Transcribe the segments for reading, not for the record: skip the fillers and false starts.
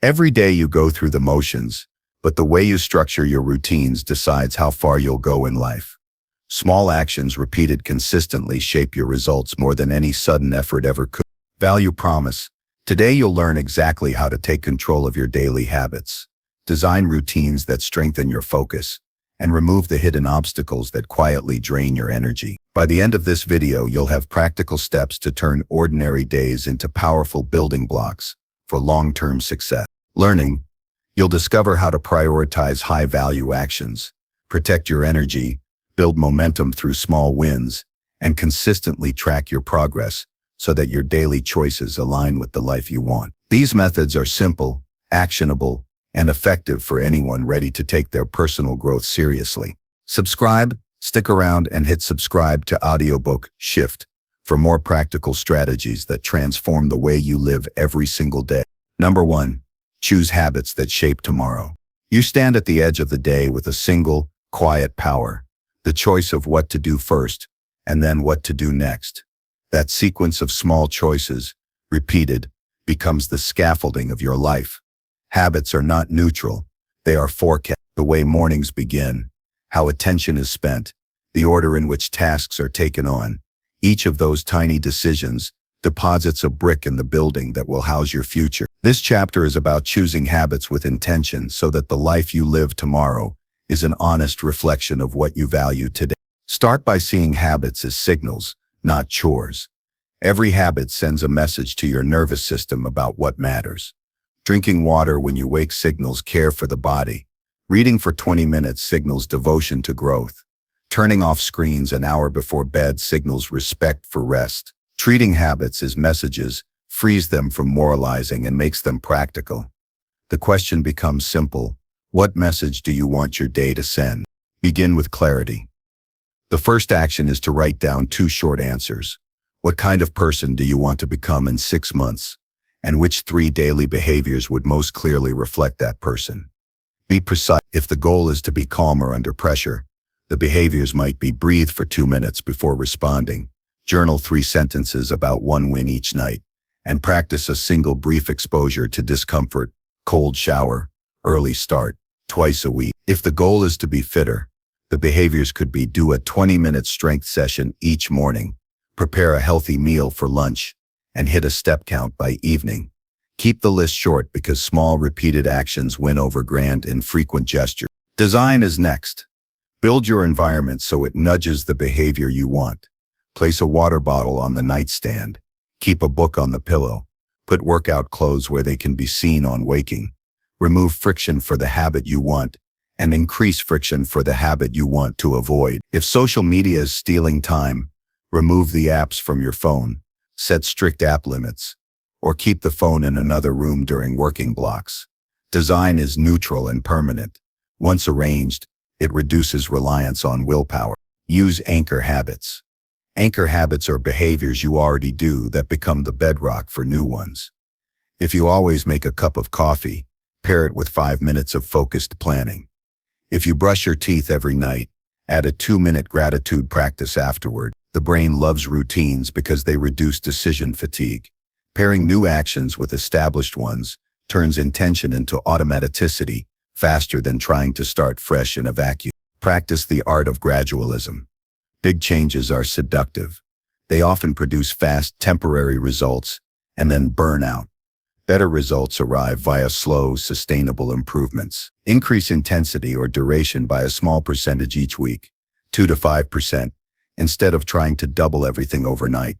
Every day you go through the motions, but the way you structure your routines decides how far you'll go in life. Small actions repeated consistently shape your results more than any sudden effort ever could. Value promise. Today you'll learn exactly how to take control of your daily habits. Design routines that strengthen your focus and remove the hidden obstacles that quietly drain your energy. By the end of this video, you'll have practical steps to turn ordinary days into powerful building blocks for long-term success. Learning. You'll discover how to prioritize high-value actions, protect your energy, build momentum through small wins, and consistently track your progress so that your daily choices align with the life you want. These methods are simple, actionable, and effective for anyone ready to take their personal growth seriously. Subscribe, stick around, and hit subscribe to Audiobook Shift for more practical strategies that transform the way you live every single day. Number 1. Choose habits that shape tomorrow. You stand at the edge of the day with a single, quiet power, the choice of what to do first and then what to do next. That sequence of small choices, repeated, becomes the scaffolding of your life. Habits are not neutral, they are forecast. The way mornings begin, how attention is spent, the order in which tasks are taken on. Each of those tiny decisions deposits a brick in the building that will house your future. This chapter is about choosing habits with intention so that the life you live tomorrow is an honest reflection of what you value today. Start by seeing habits as signals, not chores. Every habit sends a message to your nervous system about what matters. Drinking water when you wake signals care for the body. Reading for 20 minutes signals devotion to growth. Turning off screens an hour before bed signals respect for rest. Treating habits as messages frees them from moralizing and makes them practical. The question becomes simple. What message do you want your day to send? Begin with clarity. The first action is to write down 2 short answers. What kind of person do you want to become in 6 months? And which 3 daily behaviors would most clearly reflect that person? Be precise. If the goal is to be calmer under pressure, the behaviors might be breathe for 2 minutes before responding, journal 3 sentences about 1 win each night, and practice a single brief exposure to discomfort, cold shower, early start, twice a week. If the goal is to be fitter, the behaviors could be do a 20-minute strength session each morning, prepare a healthy meal for lunch, and hit a step count by evening. Keep the list short because small repeated actions win over grand infrequent gestures. Design is next. Build your environment so it nudges the behavior you want. Place a water bottle on the nightstand. Keep a book on the pillow. Put workout clothes where they can be seen on waking. Remove friction for the habit you want, and increase friction for the habit you want to avoid. If social media is stealing time, remove the apps from your phone. Set strict app limits, or keep the phone in another room during working blocks. Design is neutral and permanent. Once arranged, it reduces reliance on willpower. Use anchor habits. Anchor habits are behaviors you already do that become the bedrock for new ones. If you always make a cup of coffee, pair it with 5 minutes of focused planning. If you brush your teeth every night, add a 2-minute gratitude practice afterward. The brain loves routines because they reduce decision fatigue. Pairing new actions with established ones turns intention into automaticity faster than trying to start fresh in a vacuum. Practice the art of gradualism. Big changes are seductive. They often produce fast, temporary results and then burn out. Better results arrive via slow, sustainable improvements. Increase intensity or duration by a small percentage each week, 2 to 5%. Instead of trying to double everything overnight.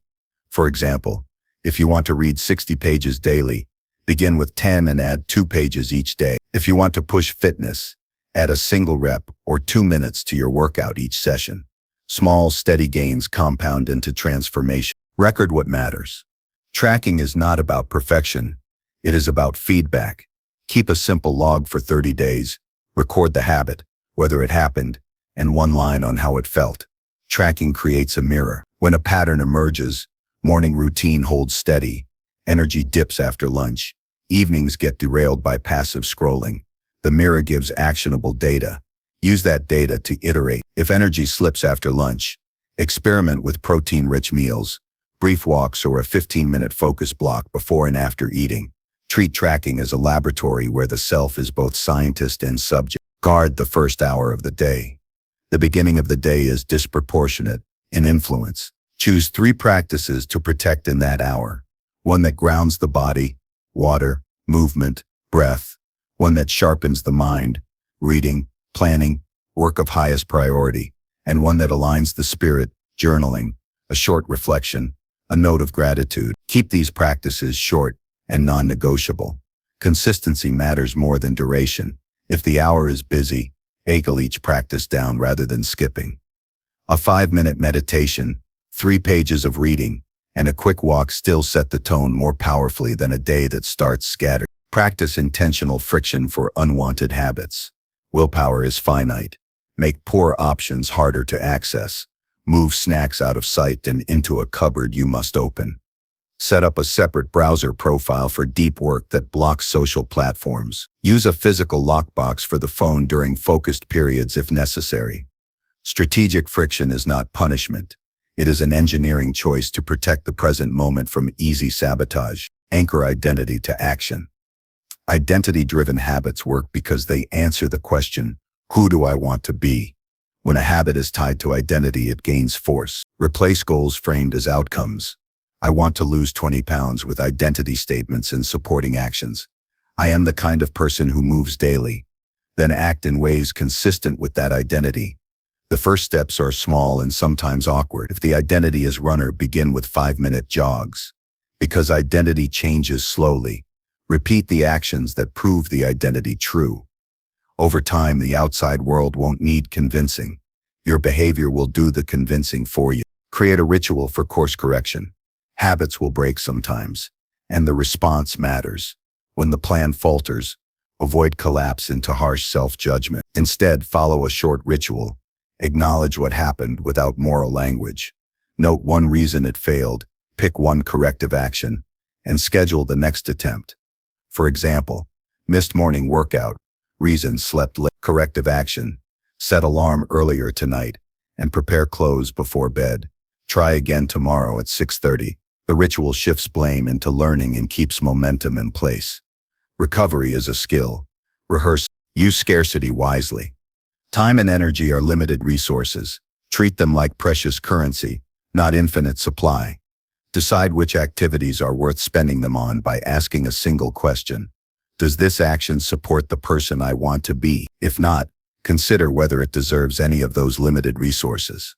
For example, if you want to read 60 pages daily, begin with 10 and add 2 pages each day. If you want to push fitness, add a single rep or 2 minutes to your workout each session. Small, steady gains compound into transformation. Record what matters. Tracking is not about perfection. It is about feedback. Keep a simple log for 30 days. Record the habit, whether it happened, and 1 line on how it felt. Tracking creates a mirror. When a pattern emerges, morning routine holds steady, energy dips after lunch, evenings get derailed by passive scrolling. The mirror gives actionable data. Use that data to iterate. If energy slips after lunch, experiment with protein-rich meals, brief walks, or a 15-minute focus block before and after eating. Treat tracking as a laboratory where the self is both scientist and subject. Guard the first hour of the day. The beginning of the day is disproportionate in influence. Choose 3 practices to protect in that hour. One that grounds the body, water, movement, breath. One that sharpens the mind, reading, planning, work of highest priority. And one that aligns the spirit, journaling, a short reflection, a note of gratitude. Keep these practices short and non-negotiable. Consistency matters more than duration. If the hour is busy, angle each practice down rather than skipping. A 5-minute meditation, 3 pages of reading, and a quick walk still set the tone more powerfully than a day that starts scattered. Practice intentional friction for unwanted habits. Willpower is finite. Make poor options harder to access. Move snacks out of sight and into a cupboard you must open. Set up a separate browser profile for deep work that blocks social platforms. Use a physical lockbox for the phone during focused periods if necessary. Strategic friction is not punishment. It is an engineering choice to protect the present moment from easy sabotage. Anchor identity to action. Identity-driven habits work because they answer the question, who do I want to be? When a habit is tied to identity, it gains force. Replace goals framed as outcomes. I want to lose 20 pounds with identity statements and supporting actions. I am the kind of person who moves daily. Then act in ways consistent with that identity. The first steps are small and sometimes awkward. If the identity is runner, begin with 5-minute jogs. Because identity changes slowly, repeat the actions that prove the identity true. Over time, the outside world won't need convincing. Your behavior will do the convincing for you. Create a ritual for course correction. Habits will break sometimes, and the response matters. When the plan falters, avoid collapse into harsh self-judgment. Instead, follow a short ritual. Acknowledge what happened without moral language. Note one reason it failed, pick one corrective action, and schedule the next attempt. For example, missed morning workout, reason slept late. Corrective action, set alarm earlier tonight, and prepare clothes before bed. Try again tomorrow at 6:30. The ritual shifts blame into learning and keeps momentum in place. Recovery is a skill. Rehearse. Use scarcity wisely. Time and energy are limited resources. Treat them like precious currency, not infinite supply. Decide which activities are worth spending them on by asking a single question. Does this action support the person I want to be? If not, consider whether it deserves any of those limited resources.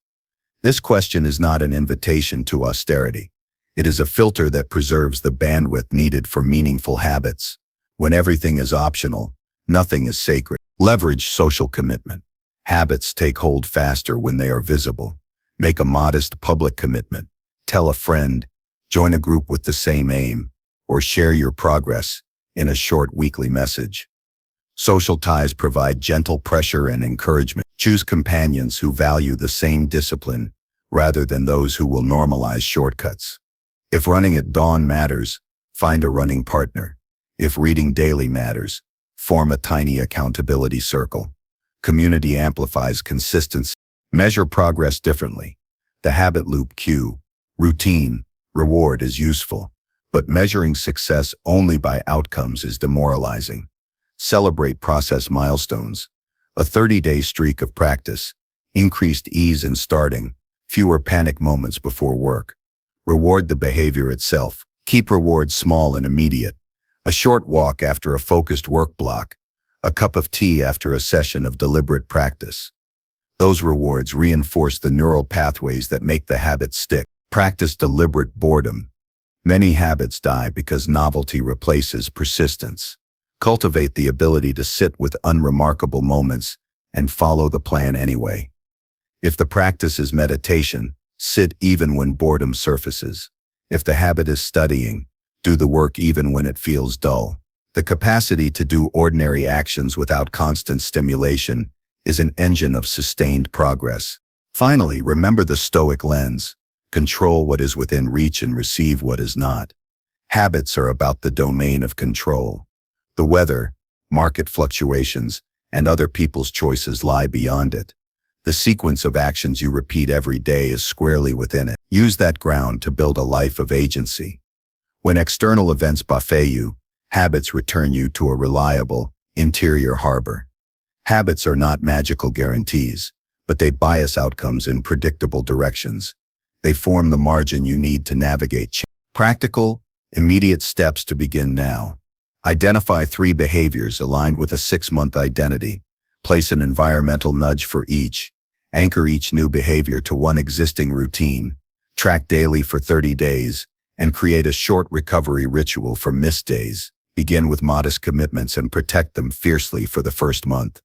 This question is not an invitation to austerity. It is a filter that preserves the bandwidth needed for meaningful habits. When everything is optional, nothing is sacred. Leverage social commitment. Habits take hold faster when they are visible. Make a modest public commitment. Tell a friend, join a group with the same aim, or share your progress in a short weekly message. Social ties provide gentle pressure and encouragement. Choose companions who value the same discipline rather than those who will normalize shortcuts. If running at dawn matters, find a running partner. If reading daily matters, form a tiny accountability circle. Community amplifies consistency. Measure progress differently. The habit loop cue, routine, reward is useful, but measuring success only by outcomes is demoralizing. Celebrate process milestones. A 30-day streak of practice, increased ease in starting, fewer panic moments before work. Reward the behavior itself. Keep rewards small and immediate. A short walk after a focused work block. A cup of tea after a session of deliberate practice. Those rewards reinforce the neural pathways that make the habit stick. Practice deliberate boredom. Many habits die because novelty replaces persistence. Cultivate the ability to sit with unremarkable moments and follow the plan anyway. If the practice is meditation, sit even when boredom surfaces. If the habit is studying, do the work even when it feels dull. The capacity to do ordinary actions without constant stimulation is an engine of sustained progress. Finally, remember the Stoic lens. Control what is within reach and receive what is not. Habits are about the domain of control. The weather, market fluctuations, and other people's choices lie beyond it. The sequence of actions you repeat every day is squarely within it. Use that ground to build a life of agency. When external events buffet you, Habits return you to a reliable, interior harbor. Habits are not magical guarantees, but they bias outcomes in predictable directions. They form the margin you need to navigate change. Practical, immediate steps to begin now. Identify 3 behaviors aligned with a 6-month identity. Place an environmental nudge for each. Anchor each new behavior to one existing routine. Track daily for 30 days, and create a short recovery ritual for missed days. Begin with modest commitments and protect them fiercely for the first month.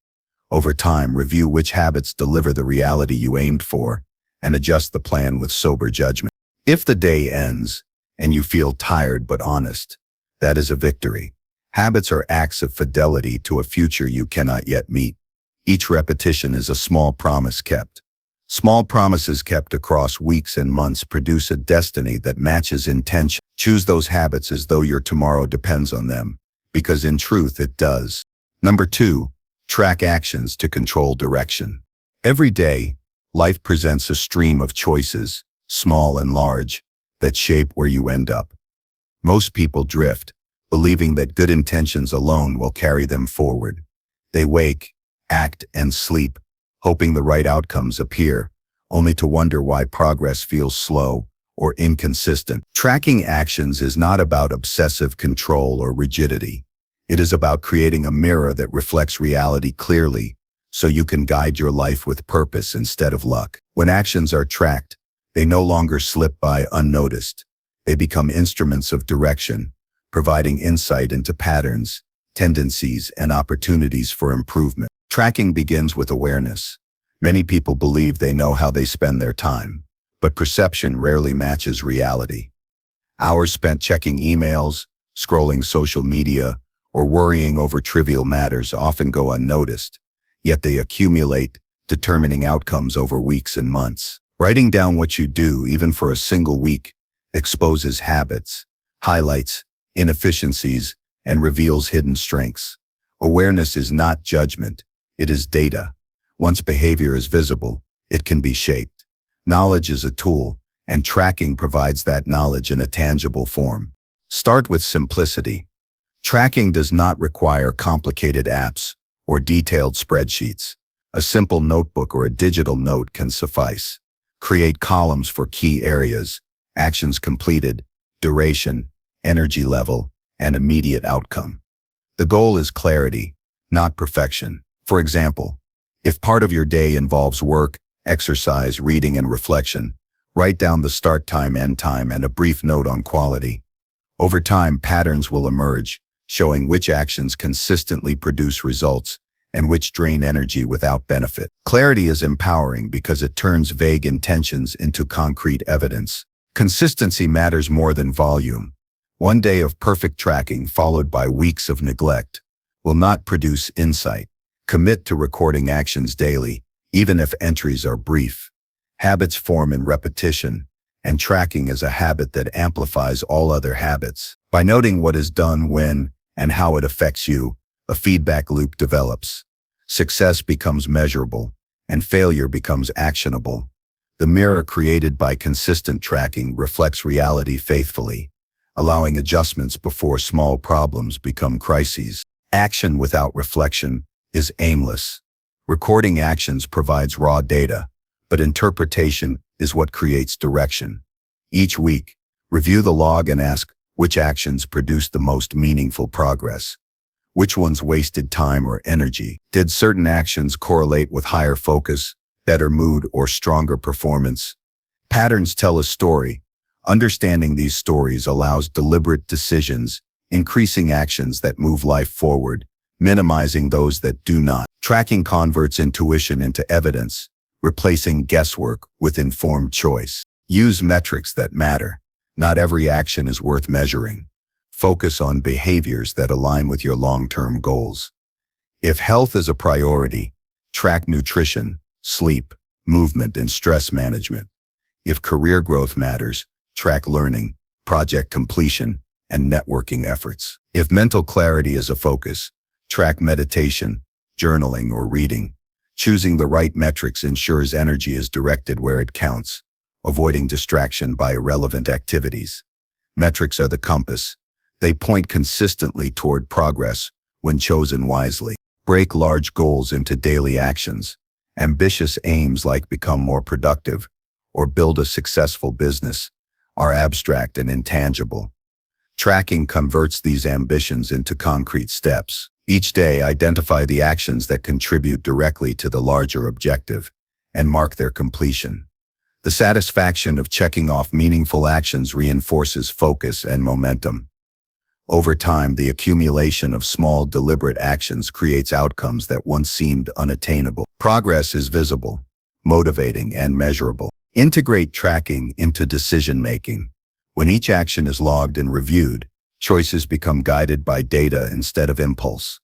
Over time, review which habits deliver the reality you aimed for, and adjust the plan with sober judgment. If the day ends, and you feel tired but honest, that is a victory. Habits are acts of fidelity to a future you cannot yet meet. Each repetition is a small promise kept. Small promises kept across weeks and months produce a destiny that matches intention. Choose those habits as though your tomorrow depends on them, because in truth it does. Number 2, track actions to control direction. Every day, life presents a stream of choices, small and large, that shape where you end up. Most people drift, believing that good intentions alone will carry them forward. They wake, act, and sleep, hoping the right outcomes appear, only to wonder why progress feels slow or inconsistent. Tracking actions is not about obsessive control or rigidity. It is about creating a mirror that reflects reality clearly, so you can guide your life with purpose instead of luck. When actions are tracked, they no longer slip by unnoticed. They become instruments of direction, providing insight into patterns, tendencies, and opportunities for improvement. Tracking begins with awareness. Many people believe they know how they spend their time, but perception rarely matches reality. Hours spent checking emails, scrolling social media, or worrying over trivial matters often go unnoticed, yet they accumulate, determining outcomes over weeks and months. Writing down what you do, even for a single week, exposes habits, highlights inefficiencies, and reveals hidden strengths. Awareness is not judgment, it is data. Once behavior is visible, it can be shaped. Knowledge is a tool, and tracking provides that knowledge in a tangible form. Start with simplicity. Tracking does not require complicated apps or detailed spreadsheets. A simple notebook or a digital note can suffice. Create columns for key areas: actions completed, duration, energy level, and immediate outcome. The goal is clarity, not perfection. For example, if part of your day involves work, exercise, reading, and reflection, write down the start time, end time, and a brief note on quality. Over time, patterns will emerge, showing which actions consistently produce results and which drain energy without benefit. Clarity is empowering because it turns vague intentions into concrete evidence. Consistency matters more than volume. One day of perfect tracking followed by weeks of neglect will not produce insight. Commit to recording actions daily, even if entries are brief. Habits form in repetition, and tracking is a habit that amplifies all other habits. By noting what is done, when, and how it affects you, a feedback loop develops. Success becomes measurable, and failure becomes actionable. The mirror created by consistent tracking reflects reality faithfully, allowing adjustments before small problems become crises. Action without reflection is aimless. Recording actions provides raw data, but interpretation is what creates direction. Each week, review the log and ask which actions produced the most meaningful progress. Which ones wasted time or energy? Did certain actions correlate with higher focus, better mood, or stronger performance? Patterns tell a story. Understanding these stories allows deliberate decisions, increasing actions that move life forward, minimizing those that do not. Tracking converts intuition into evidence, replacing guesswork with informed choice. Use metrics that matter. Not every action is worth measuring. Focus on behaviors that align with your long-term goals. If health is a priority, track nutrition, sleep, movement, and stress management. If career growth matters, track learning, project completion, and networking efforts. If mental clarity is a focus, track meditation, journaling, or reading. Choosing the right metrics ensures energy is directed where it counts, avoiding distraction by irrelevant activities. Metrics are the compass. They point consistently toward progress when chosen wisely. Break large goals into daily actions. Ambitious aims like become more productive or build a successful business are abstract and intangible. Tracking converts these ambitions into concrete steps. Each day, identify the actions that contribute directly to the larger objective and mark their completion. The satisfaction of checking off meaningful actions reinforces focus and momentum. Over time, the accumulation of small, deliberate actions creates outcomes that once seemed unattainable. Progress is visible, motivating, and measurable. Integrate tracking into decision-making. When each action is logged and reviewed, choices become guided by data instead of impulse.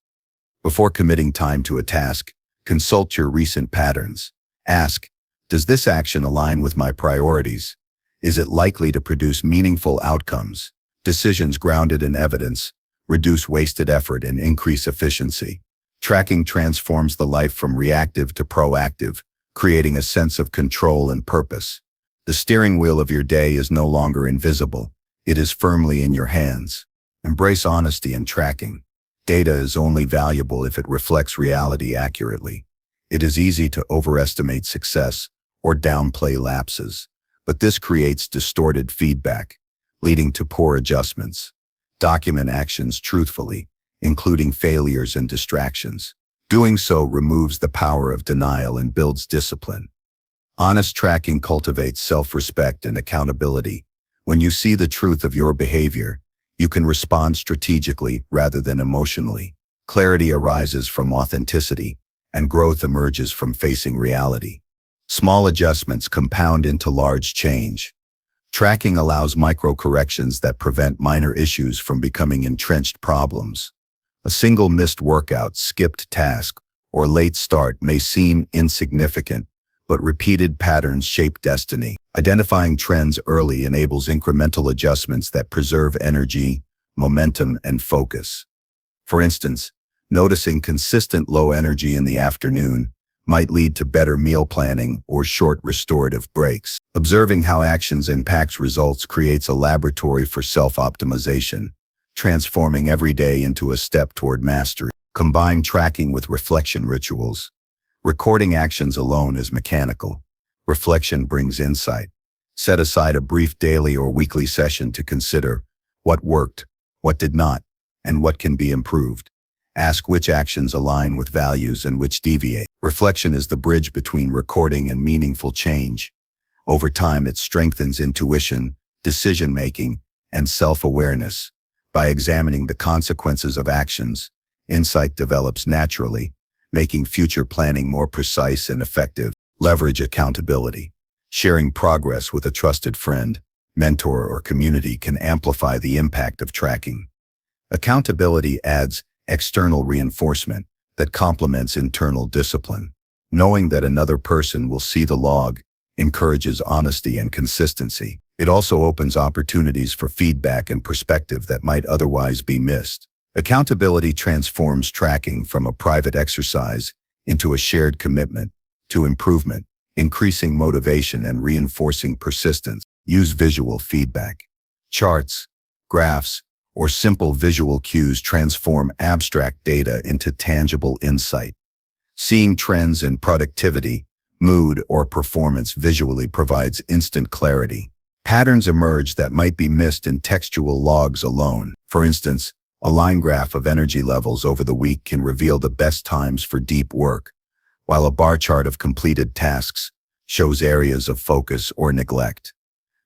Before committing time to a task, consult your recent patterns. Ask, does this action align with my priorities? Is it likely to produce meaningful outcomes? Decisions grounded in evidence reduce wasted effort and increase efficiency. Tracking transforms the life from reactive to proactive, creating a sense of control and purpose. The steering wheel of your day is no longer invisible. It is firmly in your hands. Embrace honesty in tracking. Data is only valuable if it reflects reality accurately. It is easy to overestimate success or downplay lapses, but this creates distorted feedback, leading to poor adjustments. Document actions truthfully, including failures and distractions. Doing so removes the power of denial and builds discipline. Honest tracking cultivates self-respect and accountability. When you see the truth of your behavior, you can respond strategically rather than emotionally. Clarity arises from authenticity, and growth emerges from facing reality. Small adjustments compound into large change. Tracking allows micro-corrections that prevent minor issues from becoming entrenched problems. A single missed workout, skipped task, or late start may seem insignificant, but repeated patterns shape destiny. Identifying trends early enables incremental adjustments that preserve energy, momentum, and focus. For instance, noticing consistent low energy in the afternoon might lead to better meal planning or short restorative breaks. Observing how actions impact results creates a laboratory for self-optimization, transforming every day into a step toward mastery. Combine tracking with reflection rituals. Recording actions alone is mechanical. Reflection brings insight. Set aside a brief daily or weekly session to consider what worked, what did not, and what can be improved. Ask which actions align with values and which deviate. Reflection is the bridge between recording and meaningful change. Over time, it strengthens intuition, decision-making, and self-awareness. By examining the consequences of actions, insight develops naturally, making future planning more precise and effective. Leverage accountability. Sharing progress with a trusted friend, mentor, or community can amplify the impact of tracking. Accountability adds external reinforcement that complements internal discipline. Knowing that another person will see the log encourages honesty and consistency. It also opens opportunities for feedback and perspective that might otherwise be missed. Accountability transforms tracking from a private exercise into a shared commitment to improvement, increasing motivation and reinforcing persistence. Use visual feedback. Charts, graphs, or simple visual cues transform abstract data into tangible insight. Seeing trends in productivity, mood, or performance visually provides instant clarity. Patterns emerge that might be missed in textual logs alone. For instance, a line graph of energy levels over the week can reveal the best times for deep work, while a bar chart of completed tasks shows areas of focus or neglect.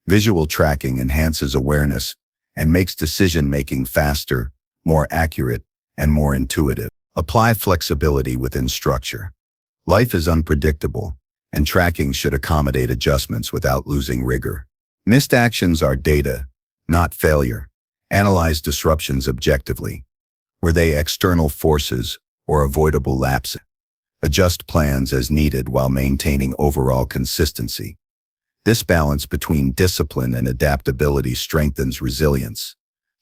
Visual tracking enhances awareness and makes decision-making faster, more accurate, and more intuitive. Apply flexibility within structure. Life is unpredictable, and tracking should accommodate adjustments without losing rigor. Missed actions are data, not failure. Analyze disruptions objectively. Were they external forces or avoidable lapses? Adjust plans as needed while maintaining overall consistency. This balance between discipline and adaptability strengthens resilience.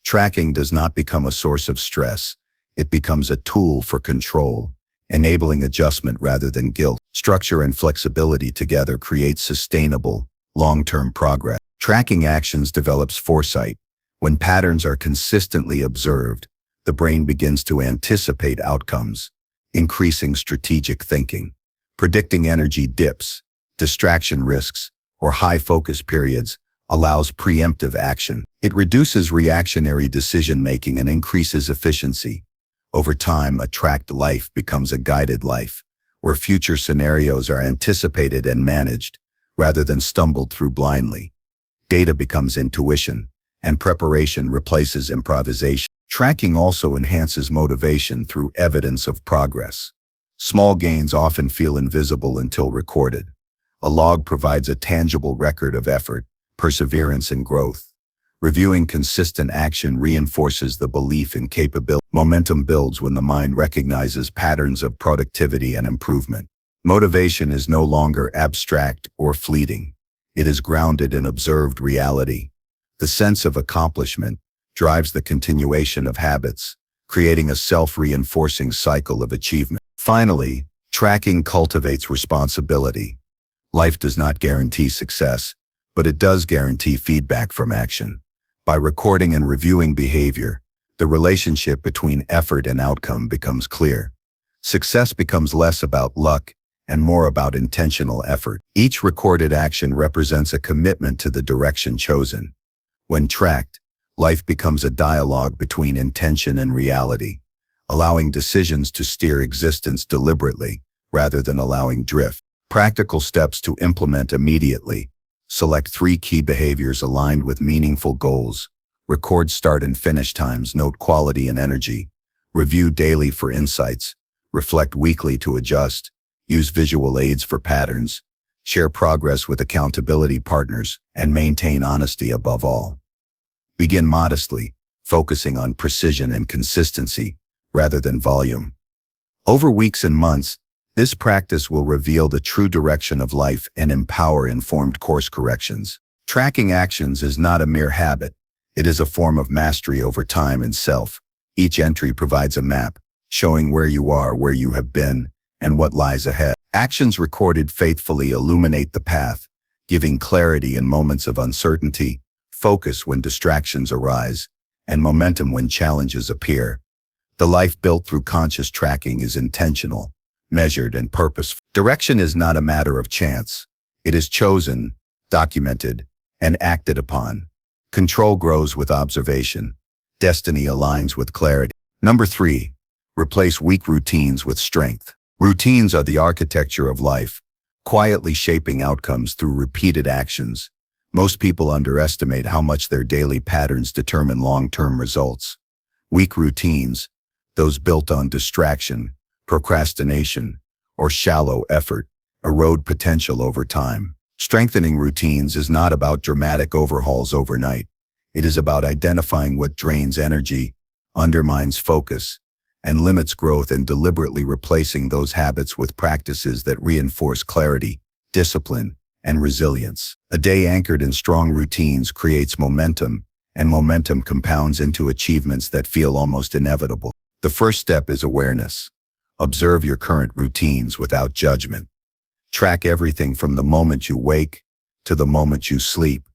Tracking does not become a source of stress. It becomes a tool for control, enabling adjustment rather than guilt. Structure and flexibility together create sustainable, long-term progress. Tracking actions develops foresight, When patterns are consistently observed, the brain begins to anticipate outcomes, increasing strategic thinking. Predicting energy dips, distraction risks, or high focus periods allows preemptive action. It reduces reactionary decision-making and increases efficiency. Over time, a tracked life becomes a guided life, where future scenarios are anticipated and managed, rather than stumbled through blindly. Data becomes intuition, and preparation replaces improvisation. Tracking also enhances motivation through evidence of progress. Small gains often feel invisible until recorded. A log provides a tangible record of effort, perseverance, and growth. Reviewing consistent action reinforces the belief in capability. Momentum builds when the mind recognizes patterns of productivity and improvement. Motivation is no longer abstract or fleeting. It is grounded in observed reality. The sense of accomplishment drives the continuation of habits, creating a self-reinforcing cycle of achievement. Finally, tracking cultivates responsibility. Life does not guarantee success, but it does guarantee feedback from action. By recording and reviewing behavior, the relationship between effort and outcome becomes clear. Success becomes less about luck and more about intentional effort. Each recorded action represents a commitment to the direction chosen. When tracked, life becomes a dialogue between intention and reality, allowing decisions to steer existence deliberately rather than allowing drift. Practical steps to implement immediately. Select 3 key behaviors aligned with meaningful goals. Record start and finish times, note quality and energy. Review daily for insights. Reflect weekly to adjust. Use visual aids for patterns. Share progress with accountability partners, and maintain honesty above all. Begin modestly, focusing on precision and consistency rather than volume. Over weeks and months, this practice will reveal the true direction of life and empower informed course corrections. Tracking actions is not a mere habit. It is a form of mastery over time and self. Each entry provides a map, showing where you are, where you have been, and what lies ahead. Actions recorded faithfully illuminate the path, giving clarity in moments of uncertainty, focus when distractions arise, and momentum when challenges appear. The life built through conscious tracking is intentional, measured, and purposeful. Direction is not a matter of chance. It is chosen, documented, and acted upon. Control grows with observation. Destiny aligns with clarity. Number 3, replace weak routines with strength. Routines are the architecture of life, quietly shaping outcomes through repeated actions. Most people underestimate how much their daily patterns determine long-term results. Weak routines, those built on distraction, procrastination, or shallow effort, erode potential over time. Strengthening routines is not about dramatic overhauls overnight. It is about identifying what drains energy, undermines focus, and limits growth, and deliberately replacing those habits with practices that reinforce clarity, discipline, and resilience. A day anchored in strong routines creates momentum, and momentum compounds into achievements that feel almost inevitable. The first step is awareness. Observe your current routines without judgment. Track everything from the moment you wake to the moment you sleep.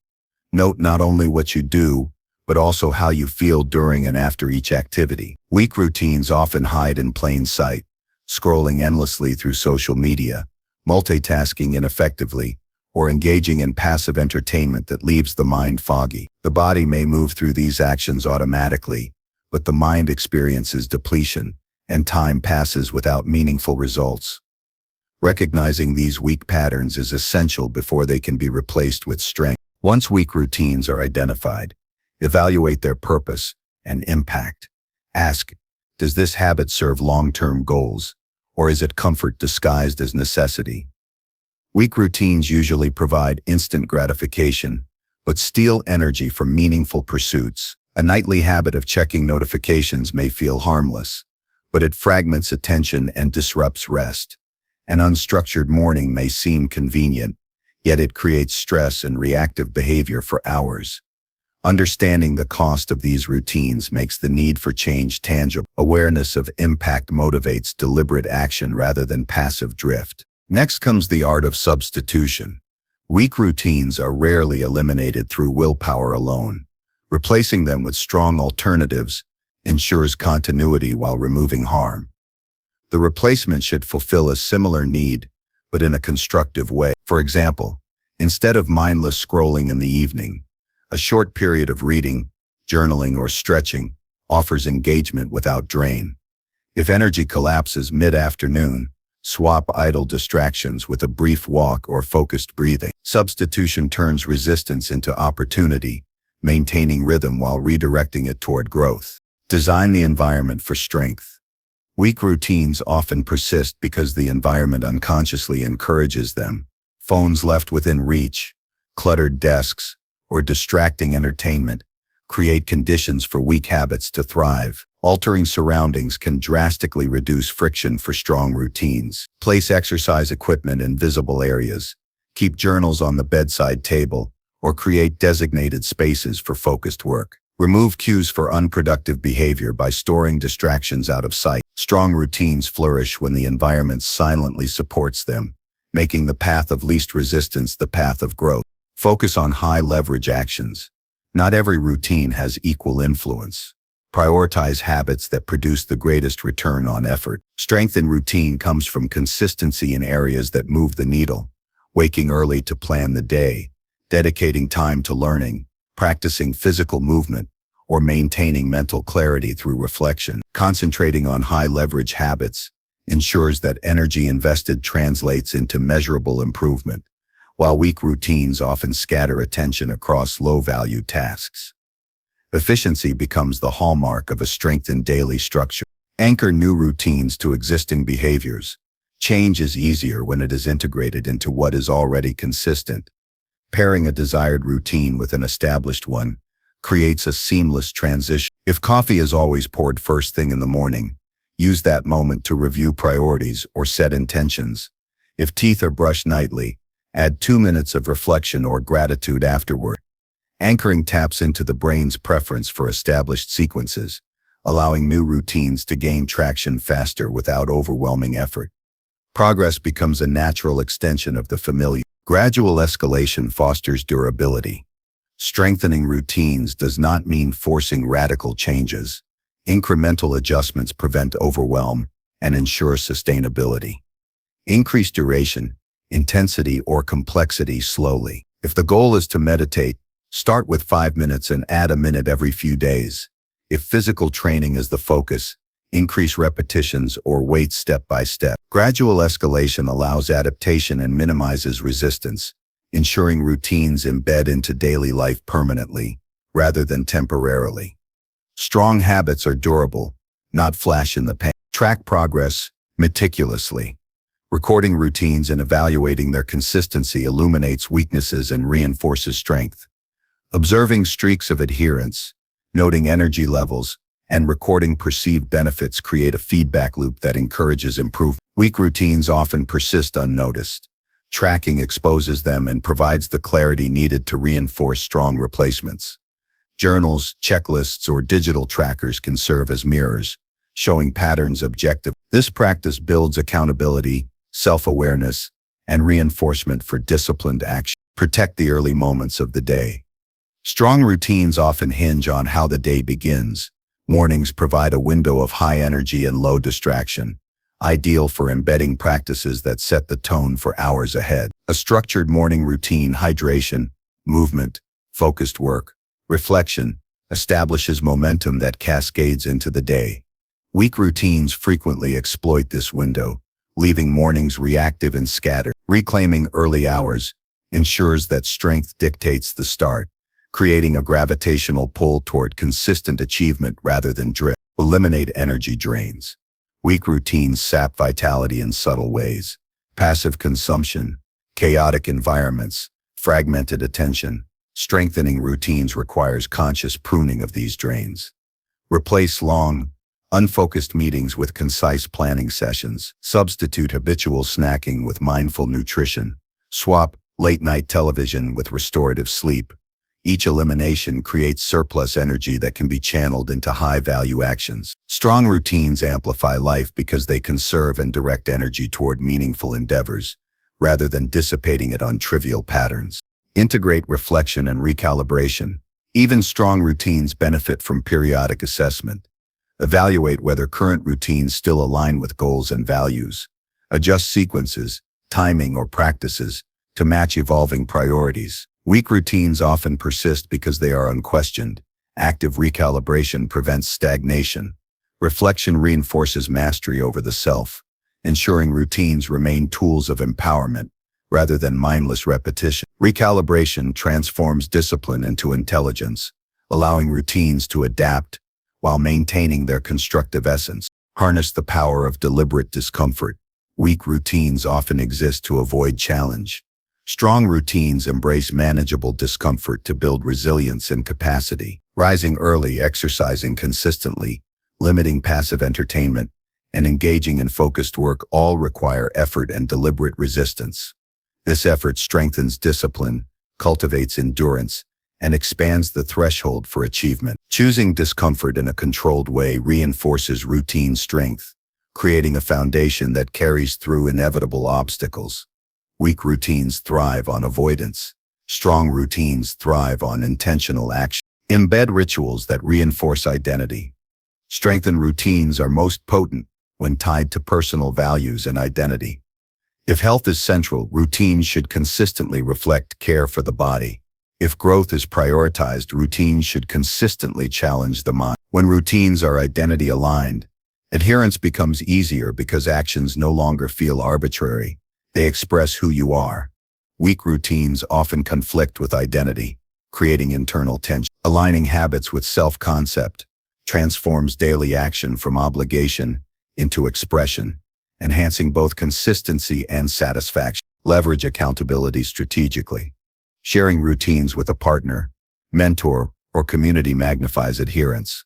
Note not only what you do, but also how you feel during and after each activity. Weak routines often hide in plain sight, scrolling endlessly through social media, multitasking ineffectively, or engaging in passive entertainment that leaves the mind foggy. The body may move through these actions automatically, but the mind experiences depletion, and time passes without meaningful results. Recognizing these weak patterns is essential before they can be replaced with strength. Once weak routines are identified, evaluate their purpose and impact. Ask, does this habit serve long-term goals, or is it comfort disguised as necessity? Weak routines usually provide instant gratification, but steal energy from meaningful pursuits. A nightly habit of checking notifications may feel harmless, but it fragments attention and disrupts rest. An unstructured morning may seem convenient, yet it creates stress and reactive behavior for hours. Understanding the cost of these routines makes the need for change tangible. Awareness of impact motivates deliberate action rather than passive drift. Next comes the art of substitution. Weak routines are rarely eliminated through willpower alone. Replacing them with strong alternatives ensures continuity while removing harm. The replacement should fulfill a similar need, but in a constructive way. For example, instead of mindless scrolling in the evening, a short period of reading, journaling, or stretching offers engagement without drain. If energy collapses mid-afternoon, swap idle distractions with a brief walk or focused breathing. Substitution turns resistance into opportunity, maintaining rhythm while redirecting it toward growth. Design the environment for strength. Weak routines often persist because the environment unconsciously encourages them. Phones left within reach, cluttered desks, or distracting entertainment create conditions for weak habits to thrive. Altering surroundings can drastically reduce friction for strong routines. Place exercise equipment in visible areas. Keep journals on the bedside table, or create designated spaces for focused work. Remove cues for unproductive behavior by storing distractions out of sight. Strong routines flourish when the environment silently supports them, making the path of least resistance the path of growth. Focus on high-leverage actions. Not every routine has equal influence. Prioritize habits that produce the greatest return on effort. Strength in routine comes from consistency in areas that move the needle. Waking early to plan the day, dedicating time to learning, practicing physical movement, or maintaining mental clarity through reflection. Concentrating on high-leverage habits ensures that energy invested translates into measurable improvement, while weak routines often scatter attention across low-value tasks. Efficiency becomes the hallmark of a strengthened daily structure. Anchor new routines to existing behaviors. Change is easier when it is integrated into what is already consistent. Pairing a desired routine with an established one creates a seamless transition. If coffee is always poured first thing in the morning, use that moment to review priorities or set intentions. If teeth are brushed nightly, add 2 minutes of reflection or gratitude afterward. Anchoring taps into the brain's preference for established sequences, allowing new routines to gain traction faster without overwhelming effort. Progress becomes a natural extension of the familiar. Gradual escalation fosters durability. Strengthening routines does not mean forcing radical changes. Incremental adjustments prevent overwhelm and ensure sustainability. Increase duration, intensity, or complexity slowly. If the goal is to meditate, start with 5 minutes and add a minute every few days. If physical training is the focus, increase repetitions or wait step by step. Gradual escalation allows adaptation and minimizes resistance, ensuring routines embed into daily life permanently, rather than temporarily. Strong habits are durable, not flash in the pan. Track progress meticulously. Recording routines and evaluating their consistency illuminates weaknesses and reinforces strength. Observing streaks of adherence, noting energy levels, and recording perceived benefits create a feedback loop that encourages improvement. Weak routines often persist unnoticed. Tracking exposes them and provides the clarity needed to reinforce strong replacements. Journals, checklists, or digital trackers can serve as mirrors, showing patterns objectively. This practice builds accountability, self-awareness, and reinforcement for disciplined action. Protect the early moments of the day. Strong routines often hinge on how the day begins. Mornings provide a window of high energy and low distraction, ideal for embedding practices that set the tone for hours ahead. A structured morning routine, hydration, movement, focused work, reflection, establishes momentum that cascades into the day. Weak routines frequently exploit this window, leaving mornings reactive and scattered. Reclaiming early hours ensures that strength dictates the start, creating a gravitational pull toward consistent achievement rather than drift. Eliminate energy drains. Weak routines sap vitality in subtle ways. Passive consumption, chaotic environments, fragmented attention. Strengthening routines requires conscious pruning of these drains. Replace long, unfocused meetings with concise planning sessions. Substitute habitual snacking with mindful nutrition. Swap late-night television with restorative sleep. Each elimination creates surplus energy that can be channeled into high-value actions. Strong routines amplify life because they conserve and direct energy toward meaningful endeavors, rather than dissipating it on trivial patterns. Integrate reflection and recalibration. Even strong routines benefit from periodic assessment. Evaluate whether current routines still align with goals and values. Adjust sequences, timing, or practices to match evolving priorities. Weak routines often persist because they are unquestioned. Active recalibration prevents stagnation. Reflection reinforces mastery over the self, ensuring routines remain tools of empowerment rather than mindless repetition. Recalibration transforms discipline into intelligence, allowing routines to adapt while maintaining their constructive essence. Harness the power of deliberate discomfort. Weak routines often exist to avoid challenge. Strong routines embrace manageable discomfort to build resilience and capacity. Rising early, exercising consistently, limiting passive entertainment, and engaging in focused work all require effort and deliberate resistance. This effort strengthens discipline, cultivates endurance, and expands the threshold for achievement. Choosing discomfort in a controlled way reinforces routine strength, creating a foundation that carries through inevitable obstacles. Weak routines thrive on avoidance. Strong routines thrive on intentional action. Embed rituals that reinforce identity. Strengthened routines are most potent when tied to personal values and identity. If health is central, routines should consistently reflect care for the body. If growth is prioritized, routines should consistently challenge the mind. When routines are identity aligned, adherence becomes easier because actions no longer feel arbitrary. They express who you are. Weak routines often conflict with identity, creating internal tension. Aligning habits with self-concept transforms daily action from obligation into expression, enhancing both consistency and satisfaction. Leverage accountability strategically. Sharing routines with a partner, mentor, or community magnifies adherence.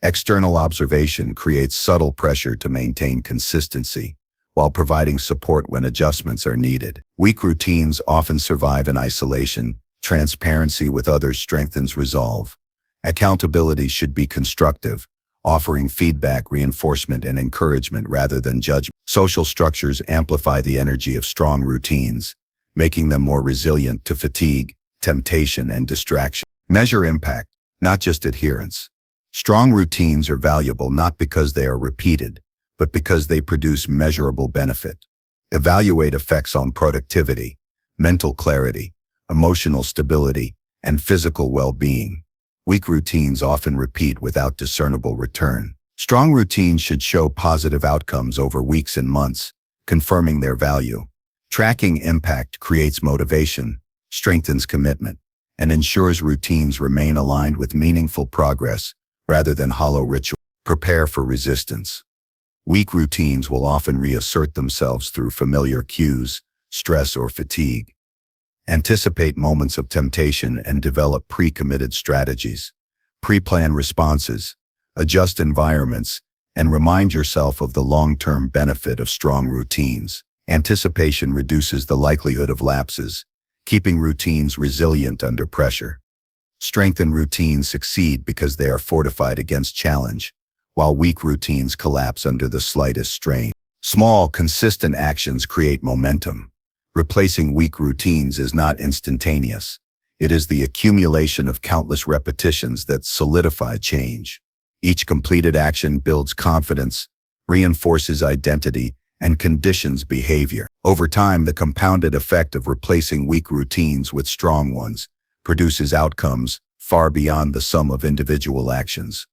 External observation creates subtle pressure to maintain consistency, while providing support when adjustments are needed. Weak routines often survive in isolation. Transparency with others strengthens resolve. Accountability should be constructive, offering feedback, reinforcement, and encouragement rather than judgment. Social structures amplify the energy of strong routines, making them more resilient to fatigue, temptation, and distraction. Measure impact, not just adherence. Strong routines are valuable not because they are repeated, but because they produce measurable benefit. Evaluate effects on productivity, mental clarity, emotional stability, and physical well-being. Weak routines often repeat without discernible return. Strong routines should show positive outcomes over weeks and months, confirming their value. Tracking impact creates motivation, strengthens commitment, and ensures routines remain aligned with meaningful progress rather than hollow ritual. Prepare for resistance. Weak routines will often reassert themselves through familiar cues, stress, or fatigue. Anticipate moments of temptation and develop pre-committed strategies. Pre-plan responses, adjust environments, and remind yourself of the long-term benefit of strong routines. Anticipation reduces the likelihood of lapses, keeping routines resilient under pressure. Strengthened routines succeed because they are fortified against challenge, while weak routines collapse under the slightest strain. Small, consistent actions create momentum. Replacing weak routines is not instantaneous. It is the accumulation of countless repetitions that solidify change. Each completed action builds confidence, reinforces identity, and conditions behavior. Over time, the compounded effect of replacing weak routines with strong ones produces outcomes far beyond the sum of individual actions.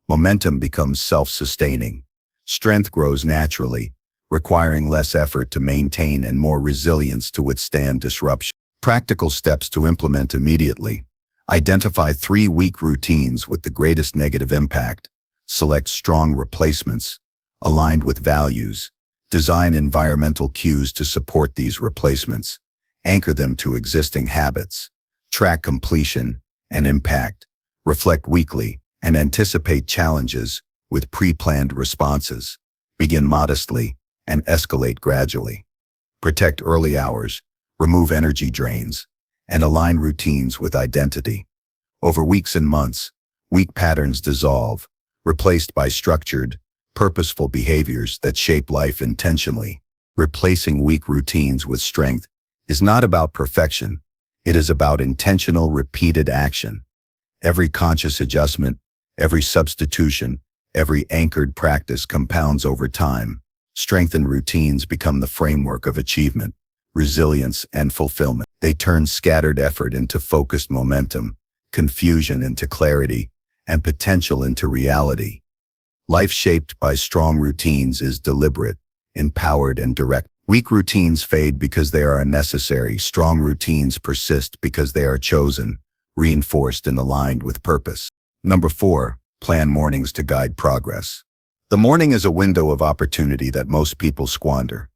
Momentum becomes self-sustaining. Strength grows naturally, requiring less effort to maintain and more resilience to withstand disruption. Practical steps to implement immediately. Identify 3 weak routines with the greatest negative impact. Select strong replacements, aligned with values. Design environmental cues to support these replacements. Anchor them to existing habits. Track completion and impact. Reflect weekly and anticipate challenges with pre-planned responses. Begin modestly and escalate gradually. Protect early hours, remove energy drains, and align routines with identity. Over weeks and months, weak patterns dissolve, replaced by structured, purposeful behaviors that shape life intentionally. Replacing weak routines with strength is not about perfection. It is about intentional, repeated action. Every conscious adjustment, every substitution, every anchored practice compounds over time. Strengthened routines become the framework of achievement, resilience, and fulfillment. They turn scattered effort into focused momentum, confusion into clarity, and potential into reality. Life shaped by strong routines is deliberate, empowered, and direct. Weak routines fade because they are unnecessary. Strong routines persist because they are chosen, reinforced, and aligned with purpose. Number 4, plan mornings to guide progress. The morning is a window of opportunity that most people squander.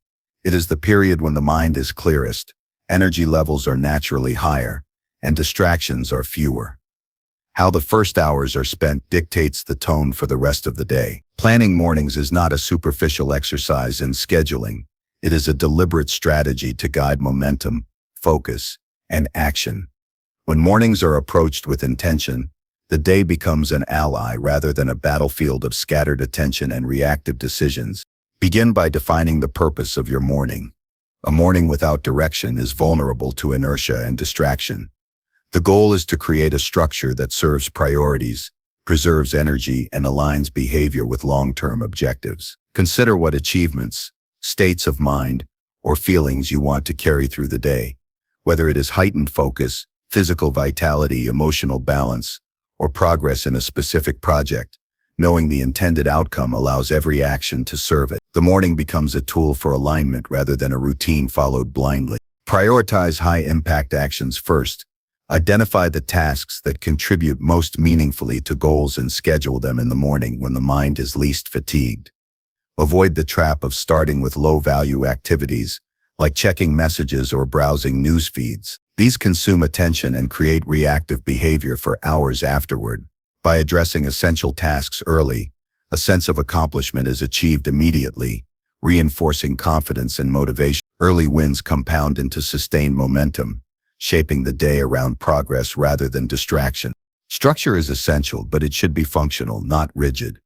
It is the period when the mind is clearest, energy levels are naturally higher, and distractions are fewer. How the first hours are spent dictates the tone for the rest of the day. Planning mornings is not a superficial exercise in scheduling. It is a deliberate strategy to guide momentum, focus, and action. When mornings are approached with intention, the day becomes an ally rather than a battlefield of scattered attention and reactive decisions. Begin by defining the purpose of your morning. A morning without direction is vulnerable to inertia and distraction. The goal is to create a structure that serves priorities, preserves energy, and aligns behavior with long-term objectives. Consider what achievements, states of mind, or feelings you want to carry through the day, whether it is heightened focus, physical vitality, emotional balance, or progress in a specific project. Knowing the intended outcome allows every action to serve it. The morning becomes a tool for alignment rather than a routine followed blindly. Prioritize high-impact actions first. Identify the tasks that contribute most meaningfully to goals and schedule them in the morning when the mind is least fatigued. Avoid the trap of starting with low-value activities, like checking messages or browsing news feeds. These consume attention and create reactive behavior for hours afterward. By addressing essential tasks early, a sense of accomplishment is achieved immediately, reinforcing confidence and motivation. Early wins compound into sustained momentum, shaping the day around progress rather than distraction. Structure is essential, but it should be functional, not rigid.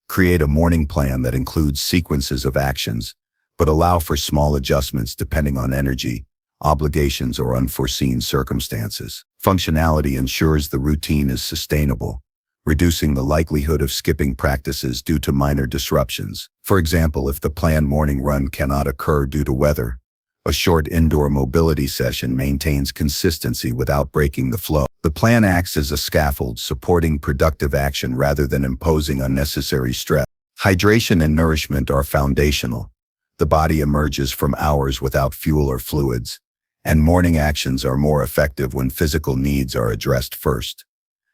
Create a morning plan that includes sequences of actions, but allow for small adjustments depending on energy, obligations, or unforeseen circumstances. Functionality ensures the routine is sustainable, reducing the likelihood of skipping practices due to minor disruptions. For example, if the planned morning run cannot occur due to weather, a short indoor mobility session maintains consistency without breaking the flow. The plan acts as a scaffold, supporting productive action rather than imposing unnecessary stress. Hydration and nourishment are foundational. The body emerges from hours without fuel or fluids, and morning actions are more effective when physical needs are addressed first.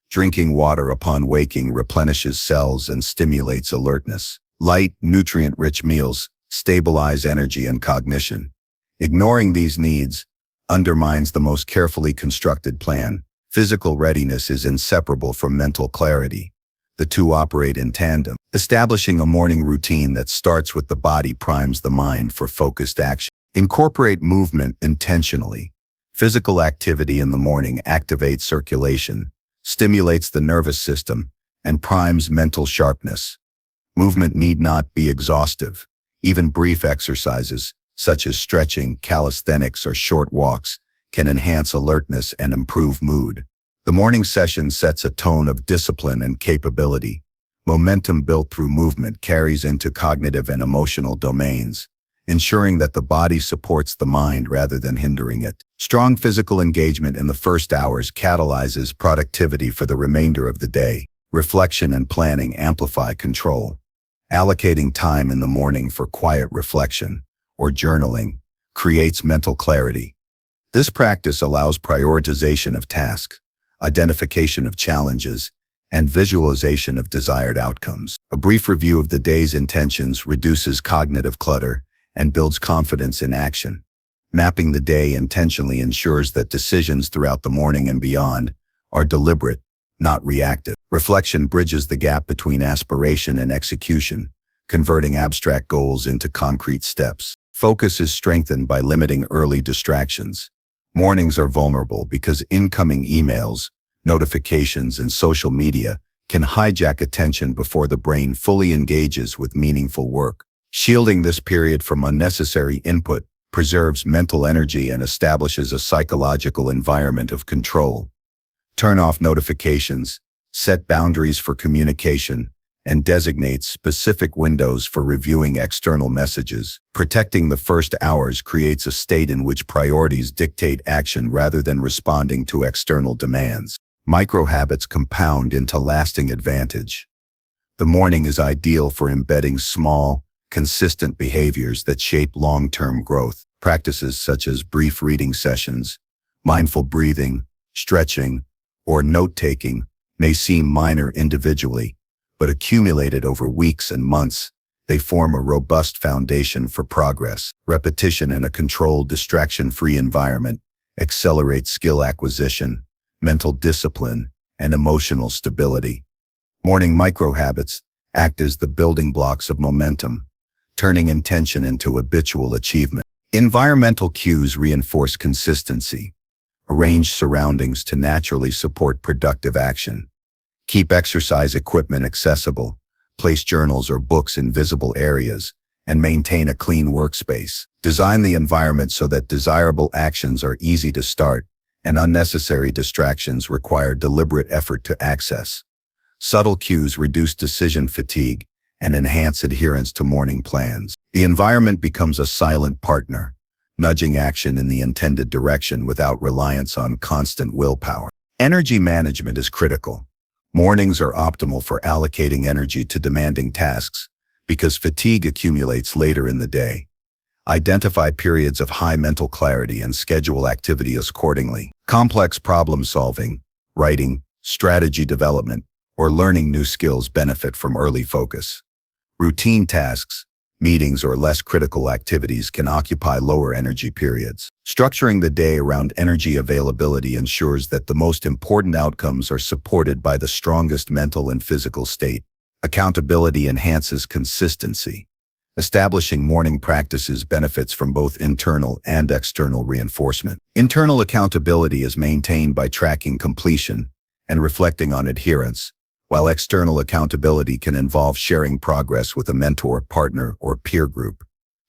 Drinking water upon waking replenishes cells and stimulates alertness. Light, nutrient-rich meals stabilize energy and cognition. Ignoring these needs undermines the most carefully constructed plan. Physical readiness is inseparable from mental clarity. The two operate in tandem. Establishing a morning routine that starts with the body primes the mind for focused action. Incorporate movement intentionally. Physical activity in the morning activates circulation, stimulates the nervous system, and primes mental sharpness. Movement need not be exhaustive. Even brief exercises, such as stretching, calisthenics, or short walks, can enhance alertness and improve mood. The morning session sets a tone of discipline and capability. Momentum built through movement carries into cognitive and emotional domains, ensuring that the body supports the mind rather than hindering it. Strong physical engagement in the first hours catalyzes productivity for the remainder of the day. Reflection and planning amplify control. Allocating time in the morning for quiet reflection, or journaling, creates mental clarity. This practice allows prioritization of tasks, identification of challenges, and visualization of desired outcomes. A brief review of the day's intentions reduces cognitive clutter and builds confidence in action. Mapping the day intentionally ensures that decisions throughout the morning and beyond are deliberate, not reactive. Reflection bridges the gap between aspiration and execution, converting abstract goals into concrete steps. Focus is strengthened by limiting early distractions. Mornings are vulnerable because incoming emails, notifications, and social media can hijack attention before the brain fully engages with meaningful work. Shielding this period from unnecessary input preserves mental energy and establishes a psychological environment of control. Turn off notifications, set boundaries for communication, and designate specific windows for reviewing external messages. Protecting the first hours creates a state in which priorities dictate action rather than responding to external demands. Micro-habits compound into lasting advantage. The morning is ideal for embedding small, consistent behaviors that shape long-term growth. Practices such as brief reading sessions, mindful breathing, stretching, or note-taking may seem minor individually, but accumulated over weeks and months, they form a robust foundation for progress. Repetition in a controlled, distraction-free environment accelerates skill acquisition, mental discipline, and emotional stability. Morning micro-habits act as the building blocks of momentum, turning intention into habitual achievement. Environmental cues reinforce consistency. Arrange surroundings to naturally support productive action. Keep exercise equipment accessible, place journals or books in visible areas, and maintain a clean workspace. Design the environment so that desirable actions are easy to start and unnecessary distractions require deliberate effort to access. Subtle cues reduce decision fatigue and enhance adherence to morning plans. The environment becomes a silent partner, nudging action in the intended direction without reliance on constant willpower. Energy management is critical. Mornings are optimal for allocating energy to demanding tasks because fatigue accumulates later in the day. Identify periods of high mental clarity and schedule activities accordingly. Complex problem solving, writing, strategy development, or learning new skills benefit from early focus. Routine tasks, meetings, or less critical activities can occupy lower energy periods. Structuring the day around energy availability ensures that the most important outcomes are supported by the strongest mental and physical state. Accountability enhances consistency. Establishing morning practices benefits from both internal and external reinforcement. Internal accountability is maintained by tracking completion and reflecting on adherence, while external accountability can involve sharing progress with a mentor, partner, or peer group.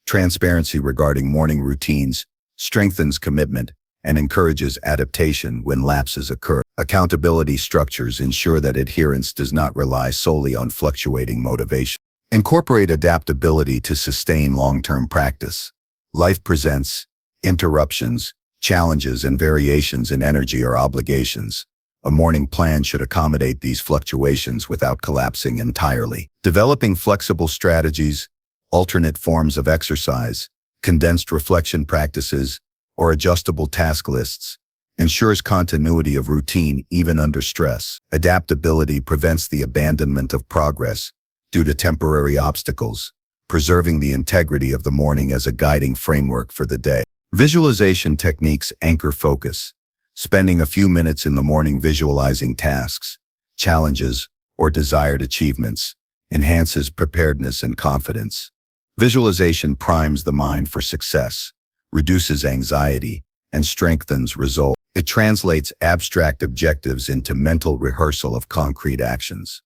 Transparency regarding morning routines strengthens commitment and encourages adaptation when lapses occur. Accountability structures ensure that adherence does not rely solely on fluctuating motivation. Incorporate adaptability to sustain long-term practice. Life presents interruptions, challenges, and variations in energy or obligations. A morning plan should accommodate these fluctuations without collapsing entirely. Developing flexible strategies, alternate forms of exercise, condensed reflection practices, or adjustable task lists ensures continuity of routine even under stress. Adaptability prevents the abandonment of progress due to temporary obstacles, preserving the integrity of the morning as a guiding framework for the day. Visualization techniques anchor focus. Spending a few minutes in the morning visualizing tasks, challenges, or desired achievements enhances preparedness and confidence. Visualization primes the mind for success, reduces anxiety, and strengthens resolve. It translates abstract objectives into mental rehearsal of concrete actions.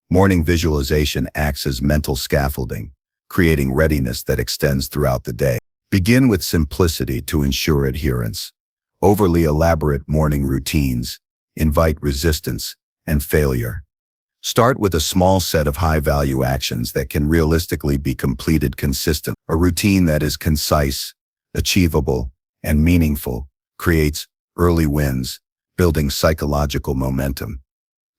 Morning visualization acts as mental scaffolding, creating readiness that extends throughout the day. Begin with simplicity to ensure adherence. Overly elaborate morning routines invite resistance and failure. Start with a small set of high-value actions that can realistically be completed consistently. A routine that is concise, achievable, and meaningful creates early wins, building psychological momentum.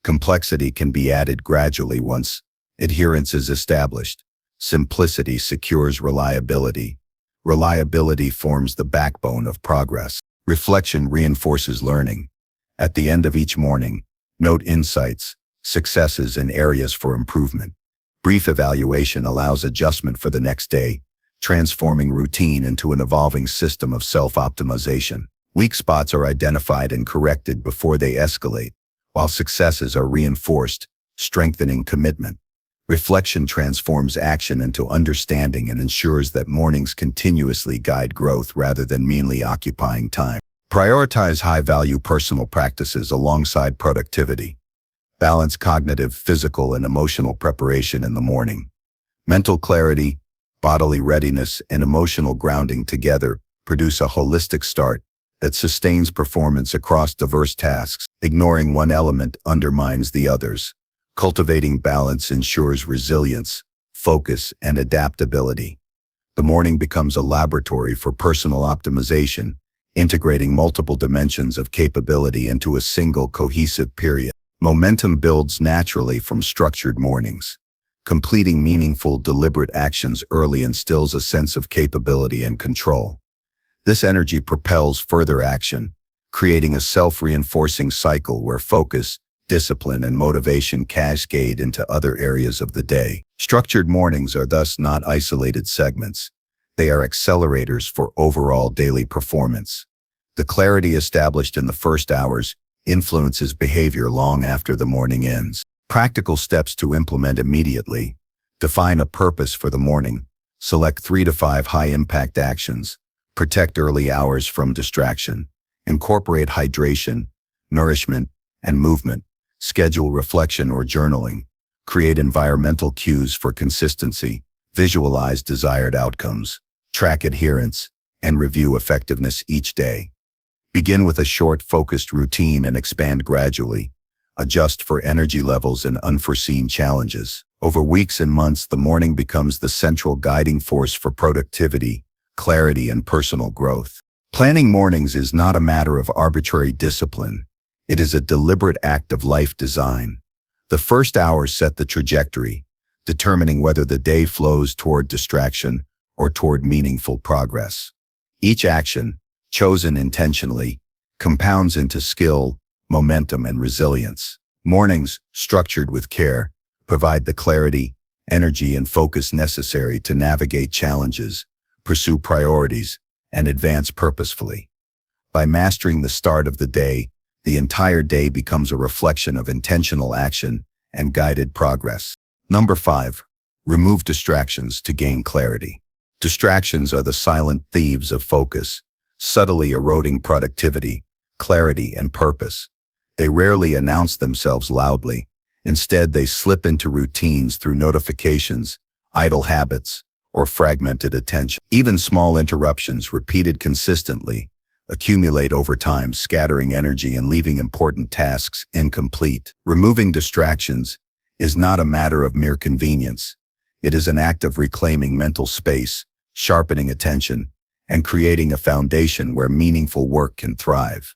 Complexity can be added gradually once adherence is established. Simplicity secures reliability. Reliability forms the backbone of progress. Reflection reinforces learning. At the end of each morning, note insights, successes, and areas for improvement. Brief evaluation allows adjustment for the next day, transforming routine into an evolving system of self-optimization. Weak spots are identified and corrected before they escalate, while successes are reinforced, strengthening commitment. Reflection transforms action into understanding and ensures that mornings continuously guide growth rather than merely occupying time. Prioritize high-value personal practices alongside productivity. Balance cognitive, physical, and emotional preparation in the morning. Mental clarity, bodily readiness, and emotional grounding together produce a holistic start that sustains performance across diverse tasks. Ignoring one element undermines the others. Cultivating balance ensures resilience, focus, and adaptability. The morning becomes a laboratory for personal optimization, integrating multiple dimensions of capability into a single cohesive period. Momentum builds naturally from structured mornings. Completing meaningful, deliberate actions early instills a sense of capability and control. This energy propels further action, creating a self-reinforcing cycle where focus, discipline, and motivation cascade into other areas of the day. Structured mornings are thus not isolated segments. They are accelerators for overall daily performance. The clarity established in the first hours influences behavior long after the morning ends. Practical steps to implement immediately. Define a purpose for the morning. Select 3 to 5 high-impact actions. Protect early hours from distraction. Incorporate hydration, nourishment, and movement. Schedule reflection or journaling. Create environmental cues for consistency. Visualize desired outcomes. Track adherence, and review effectiveness each day. Begin with a short, focused routine and expand gradually. Adjust for energy levels and unforeseen challenges. Over weeks and months, the morning becomes the central guiding force for productivity, clarity, and personal growth. Planning mornings is not a matter of arbitrary discipline. It is a deliberate act of life design. The first hours set the trajectory, determining whether the day flows toward distraction or toward meaningful progress. Each action, chosen intentionally, compounds into skill, momentum, and resilience. Mornings, structured with care, provide the clarity, energy, and focus necessary to navigate challenges, pursue priorities, and advance purposefully. By mastering the start of the day, the entire day becomes a reflection of intentional action and guided progress. Number 5. Remove distractions to gain clarity. Distractions are the silent thieves of focus, subtly eroding productivity, clarity, and purpose. They rarely announce themselves loudly. Instead, they slip into routines through notifications, idle habits, or fragmented attention. Even small interruptions repeated consistently accumulate over time, scattering energy and leaving important tasks incomplete. Removing distractions is not a matter of mere convenience. It is an act of reclaiming mental space, sharpening attention, and creating a foundation where meaningful work can thrive.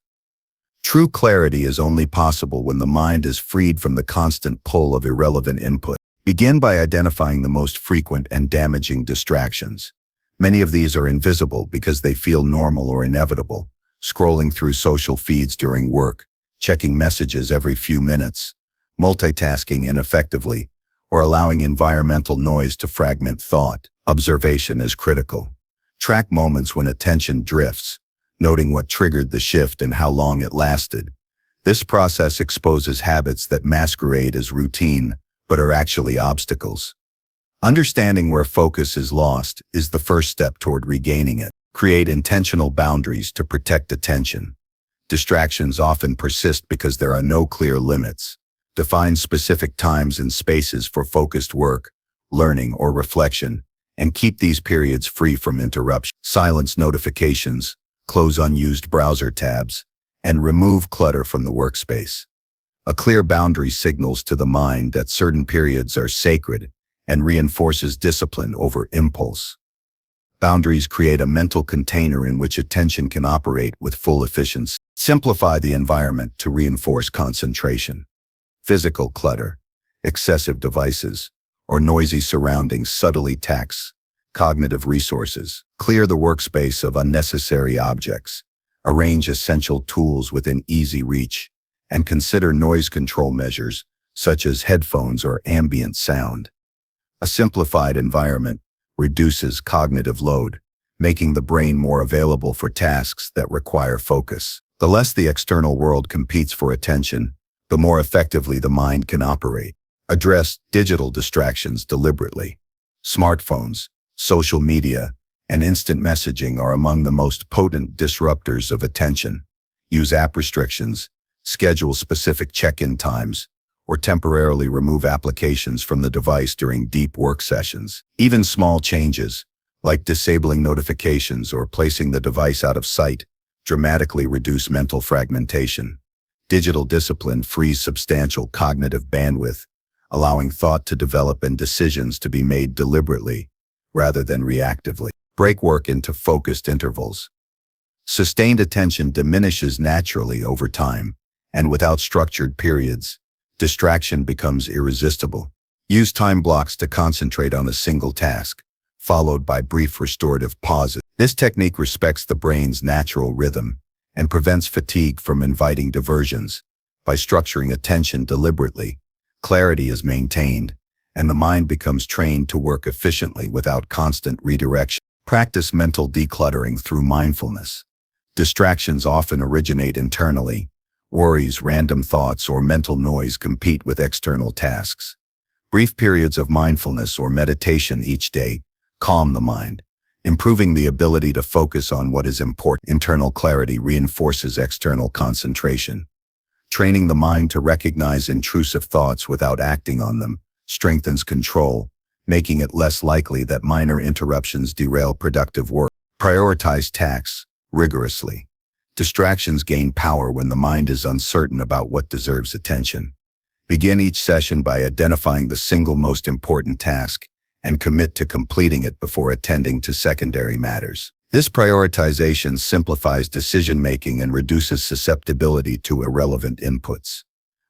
True clarity is only possible when the mind is freed from the constant pull of irrelevant input. Begin by identifying the most frequent and damaging distractions. Many of these are invisible because they feel normal or inevitable. Scrolling through social feeds during work, checking messages every few minutes, multitasking ineffectively, or allowing environmental noise to fragment thought. Observation is critical. Track moments when attention drifts, noting what triggered the shift and how long it lasted. This process exposes habits that masquerade as routine, but are actually obstacles. Understanding where focus is lost is the first step toward regaining it. Create intentional boundaries to protect attention. Distractions often persist because there are no clear limits. Define specific times and spaces for focused work, learning, or reflection, and keep these periods free from interruption. Silence notifications, close unused browser tabs, and remove clutter from the workspace. A clear boundary signals to the mind that certain periods are sacred and reinforces discipline over impulse. Boundaries create a mental container in which attention can operate with full efficiency. Simplify the environment to reinforce concentration. Physical clutter, excessive devices, or noisy surroundings subtly tax cognitive resources. Clear the workspace of unnecessary objects. Arrange essential tools within easy reach, and consider noise control measures, such as headphones or ambient sound. A simplified environment reduces cognitive load, making the brain more available for tasks that require focus. The less the external world competes for attention, the more effectively the mind can operate. Address digital distractions deliberately. Smartphones, social media, and instant messaging are among the most potent disruptors of attention. Use app restrictions, schedule specific check-in times, or temporarily remove applications from the device during deep work sessions. Even small changes, like disabling notifications or placing the device out of sight, dramatically reduce mental fragmentation. Digital discipline frees substantial cognitive bandwidth, allowing thought to develop and decisions to be made deliberately rather than reactively. Break work into focused intervals. Sustained attention diminishes naturally over time, and without structured periods, distraction becomes irresistible. Use time blocks to concentrate on a single task, followed by brief restorative pauses. This technique respects the brain's natural rhythm and prevents fatigue from inviting diversions. By structuring attention deliberately, clarity is maintained, and the mind becomes trained to work efficiently without constant redirection. Practice mental decluttering through mindfulness. Distractions often originate internally. Worries, random thoughts, or mental noise compete with external tasks. Brief periods of mindfulness or meditation each day calm the mind, improving the ability to focus on what is important. Internal clarity reinforces external concentration. Training the mind to recognize intrusive thoughts without acting on them strengthens control, making it less likely that minor interruptions derail productive work. Prioritize tasks rigorously. Distractions gain power when the mind is uncertain about what deserves attention. Begin each session by identifying the single most important task and commit to completing it before attending to secondary matters. This prioritization simplifies decision-making and reduces susceptibility to irrelevant inputs.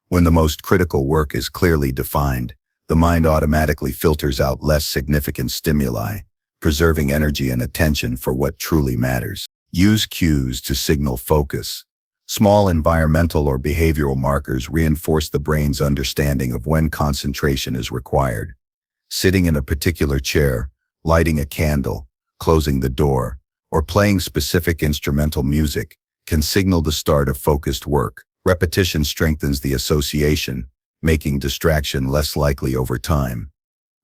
When the most critical work is clearly defined, the mind automatically filters out less significant stimuli, preserving energy and attention for what truly matters. Use cues to signal focus. Small environmental or behavioral markers reinforce the brain's understanding of when concentration is required. Sitting in a particular chair, lighting a candle, closing the door, or playing specific instrumental music can signal the start of focused work. Repetition strengthens the association, making distraction less likely over time.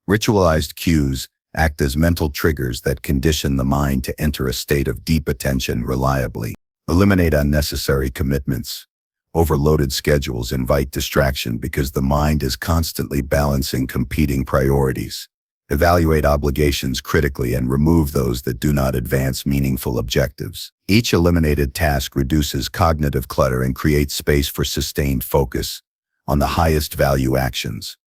Ritualized cues act as mental triggers that condition the mind to enter a state of deep attention reliably. Eliminate unnecessary commitments. Overloaded schedules invite distraction because the mind is constantly balancing competing priorities. Evaluate obligations critically and remove those that do not advance meaningful objectives. Each eliminated task reduces cognitive clutter and creates space for sustained focus on the highest value actions.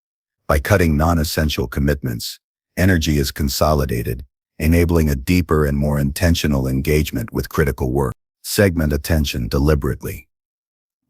By cutting non-essential commitments, energy is consolidated, enabling a deeper and more intentional engagement with critical work. Segment attention deliberately.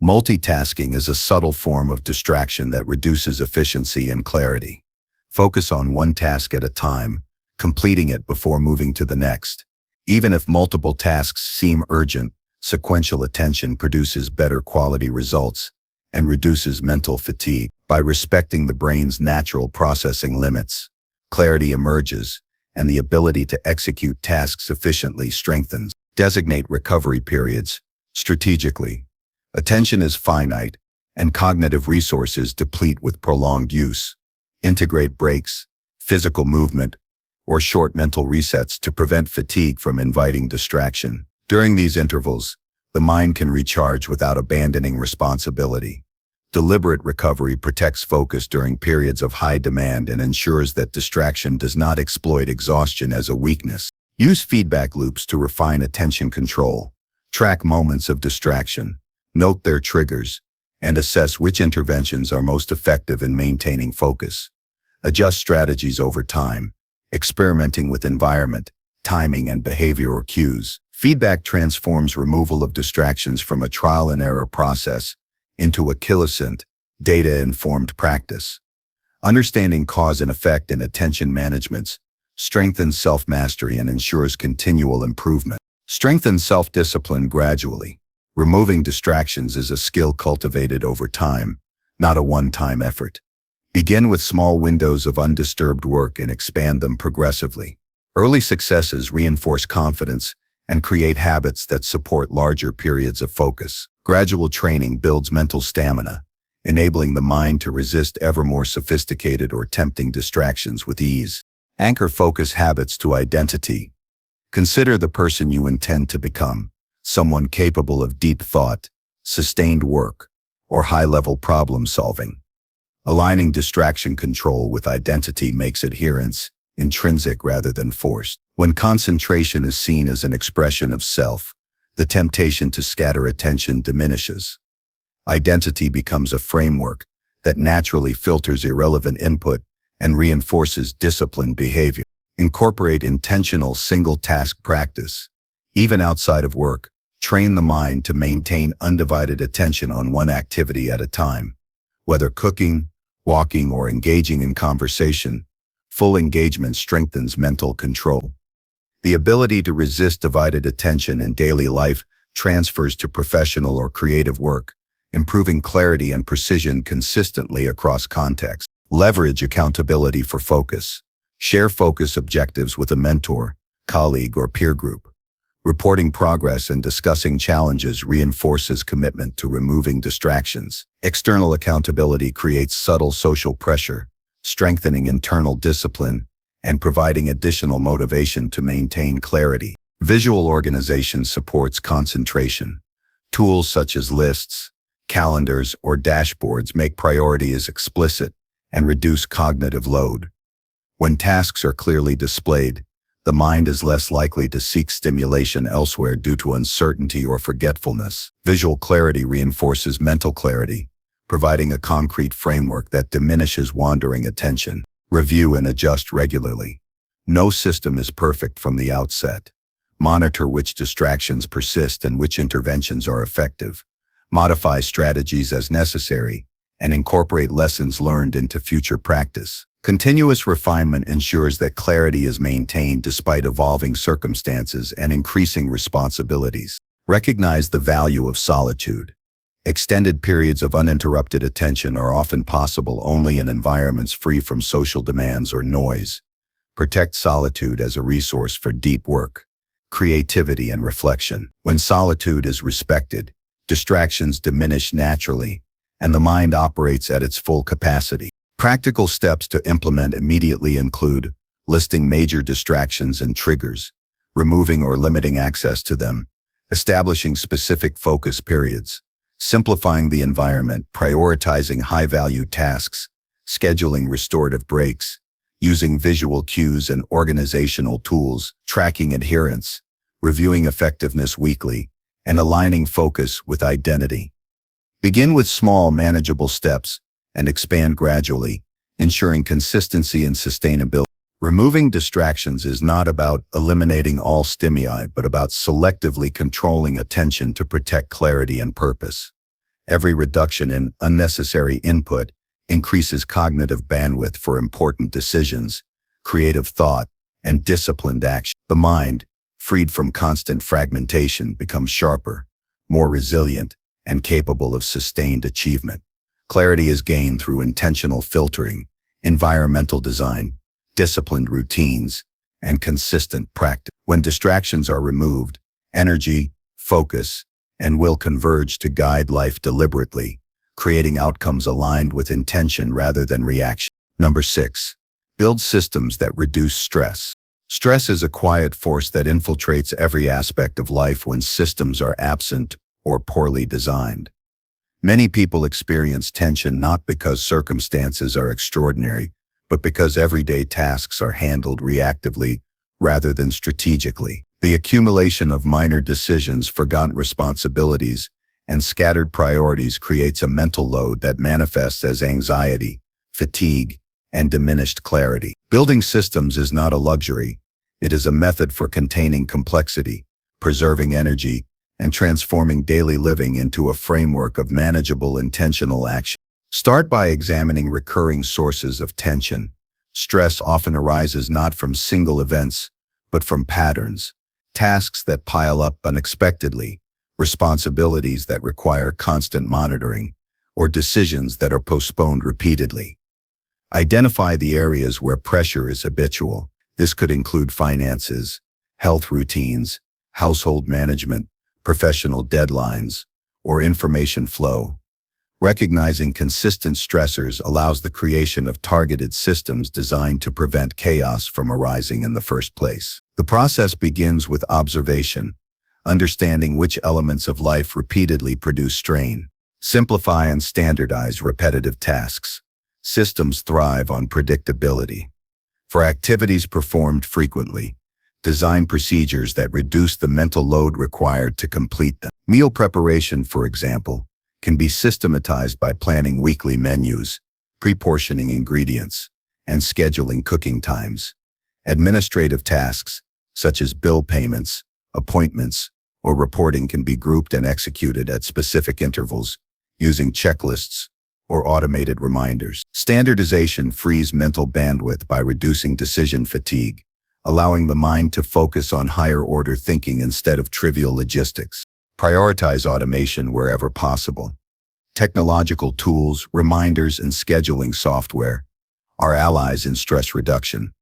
Multitasking is a subtle form of distraction that reduces efficiency and clarity. Focus on one task at a time, completing it before moving to the next. Even if multiple tasks seem urgent, sequential attention produces better quality results and reduces mental fatigue. By respecting the brain's natural processing limits, clarity emerges, and the ability to execute tasks efficiently strengthens. Designate recovery periods strategically. Attention is finite, and cognitive resources deplete with prolonged use. Integrate breaks, physical movement, or short mental resets to prevent fatigue from inviting distraction. During these intervals, the mind can recharge without abandoning responsibility. Deliberate recovery protects focus during periods of high demand and ensures that distraction does not exploit exhaustion as a weakness. Use feedback loops to refine attention control. Track moments of distraction, note their triggers, and assess which interventions are most effective in maintaining focus. Adjust strategies over time, experimenting with environment, timing, and behavioral cues. Feedback transforms removal of distractions from a trial and error process into a kiloscient, data-informed practice. Understanding cause and effect in attention management strengthens self-mastery and ensures continual improvement. Strengthen self-discipline gradually. Removing distractions is a skill cultivated over time, not a one-time effort. Begin with small windows of undisturbed work and expand them progressively. Early successes reinforce confidence and create habits that support larger periods of focus. Gradual training builds mental stamina, enabling the mind to resist ever more sophisticated or tempting distractions with ease. Anchor focus habits to identity. Consider the person you intend to become, someone capable of deep thought, sustained work, or high-level problem solving. Aligning distraction control with identity makes adherence intrinsic rather than forced. When concentration is seen as an expression of self, the temptation to scatter attention diminishes. Identity becomes a framework that naturally filters irrelevant input and reinforces disciplined behavior. Incorporate intentional single-task practice. Even outside of work, train the mind to maintain undivided attention on one activity at a time. Whether cooking, walking, or engaging in conversation, full engagement strengthens mental control. The ability to resist divided attention in daily life transfers to professional or creative work, improving clarity and precision consistently across contexts. Leverage accountability for focus. Share focus objectives with a mentor, colleague, or peer group. Reporting progress and discussing challenges reinforces commitment to removing distractions. External accountability creates subtle social pressure, strengthening internal discipline and providing additional motivation to maintain clarity. Visual organization supports concentration. Tools such as lists, calendars, or dashboards make priorities explicit and reduce cognitive load. When tasks are clearly displayed, the mind is less likely to seek stimulation elsewhere due to uncertainty or forgetfulness. Visual clarity reinforces mental clarity, providing a concrete framework that diminishes wandering attention. Review and adjust regularly. No system is perfect from the outset. Monitor which distractions persist and which interventions are effective. Modify strategies as necessary, and incorporate lessons learned into future practice. Continuous refinement ensures that clarity is maintained despite evolving circumstances and increasing responsibilities. Recognize the value of solitude. Extended periods of uninterrupted attention are often possible only in environments free from social demands or noise. Protect solitude as a resource for deep work, creativity, and reflection. When solitude is respected, distractions diminish naturally, and the mind operates at its full capacity. Practical steps to implement immediately include listing major distractions and triggers, removing or limiting access to them, establishing specific focus periods, simplifying the environment, prioritizing high-value tasks, scheduling restorative breaks, using visual cues and organizational tools, tracking adherence, reviewing effectiveness weekly, and aligning focus with identity. Begin with small, manageable steps and expand gradually, ensuring consistency and sustainability. Removing distractions is not about eliminating all stimuli, but about selectively controlling attention to protect clarity and purpose. Every reduction in unnecessary input increases cognitive bandwidth for important decisions, creative thought, and disciplined action. The mind, freed from constant fragmentation, becomes sharper, more resilient, and capable of sustained achievement. Clarity is gained through intentional filtering, environmental design, disciplined routines, and consistent practice. When distractions are removed, energy, focus, and will converge to guide life deliberately, creating outcomes aligned with intention rather than reaction. Number 6. Build systems that reduce stress. Stress is a quiet force that infiltrates every aspect of life when systems are absent or poorly designed. Many people experience tension not because circumstances are extraordinary, but because everyday tasks are handled reactively rather than strategically. The accumulation of minor decisions, forgotten responsibilities, and scattered priorities creates a mental load that manifests as anxiety, fatigue, and diminished clarity. Building systems is not a luxury. It is a method for containing complexity, preserving energy, and transforming daily living into a framework of manageable, intentional action. Start by examining recurring sources of tension. Stress often arises not from single events, but from patterns, tasks that pile up unexpectedly, responsibilities that require constant monitoring, or decisions that are postponed repeatedly. Identify the areas where pressure is habitual. This could include finances, health routines, household management, professional deadlines, or information flow. Recognizing consistent stressors allows the creation of targeted systems designed to prevent chaos from arising in the first place. The process begins with observation, understanding which elements of life repeatedly produce strain. Simplify and standardize repetitive tasks. Systems thrive on predictability. For activities performed frequently, design procedures that reduce the mental load required to complete them. Meal preparation, for example, can be systematized by planning weekly menus, pre-portioning ingredients, and scheduling cooking times. Administrative tasks, such as bill payments, appointments, or reporting, can be grouped and executed at specific intervals using checklists or automated reminders. Standardization frees mental bandwidth by reducing decision fatigue, allowing the mind to focus on higher-order thinking instead of trivial logistics. Prioritize automation wherever possible. Technological tools, reminders, and scheduling software are allies in stress reduction.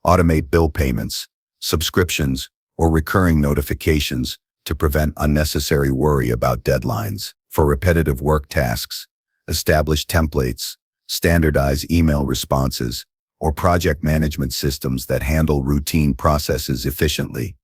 Automate bill payments, subscriptions, or recurring notifications to prevent unnecessary worry about deadlines. For repetitive work tasks, establish templates, standardize email responses, or project management systems that handle routine processes efficiently.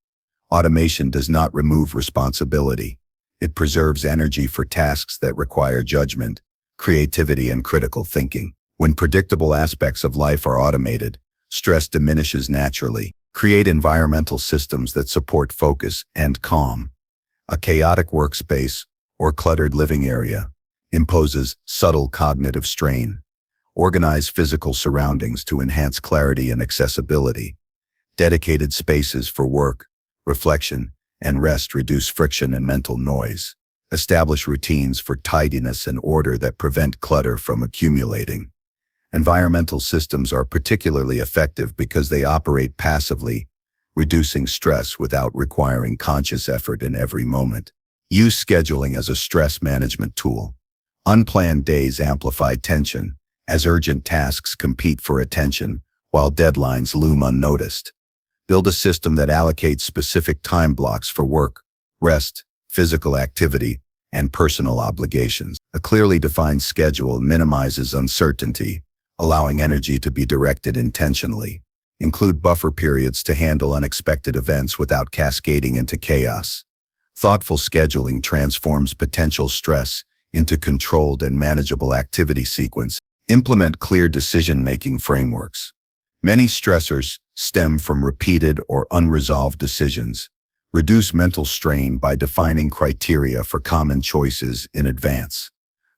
Automation does not remove responsibility. It preserves energy for tasks that require judgment, creativity, and critical thinking. When predictable aspects of life are automated, stress diminishes naturally. Create environmental systems that support focus and calm. A chaotic workspace or cluttered living area imposes subtle cognitive strain. Organize physical surroundings to enhance clarity and accessibility. Dedicated spaces for work, reflection, and rest reduce friction and mental noise. Establish routines for tidiness and order that prevent clutter from accumulating. Environmental systems are particularly effective because they operate passively, reducing stress without requiring conscious effort in every moment. Use scheduling as a stress management tool. Unplanned days amplify tension, as urgent tasks compete for attention, while deadlines loom unnoticed. Build a system that allocates specific time blocks for work, rest, physical activity, and personal obligations. A clearly defined schedule minimizes uncertainty, allowing energy to be directed intentionally. Include buffer periods to handle unexpected events without cascading into chaos. Thoughtful scheduling transforms potential stress into controlled and manageable activity sequence. Implement clear decision-making frameworks. Many stressors stem from repeated or unresolved decisions. Reduce mental strain by defining criteria for common choices in advance.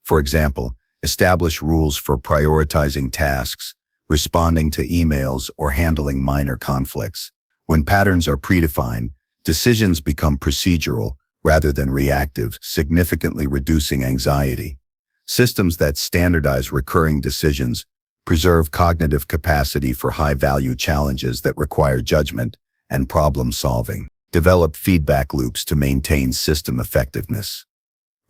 For example, establish rules for prioritizing tasks, responding to emails, or handling minor conflicts. When patterns are predefined, decisions become procedural rather than reactive, significantly reducing anxiety. Systems that standardize recurring decisions preserve cognitive capacity for high-value challenges that require judgment and problem-solving. Develop feedback loops to maintain system effectiveness.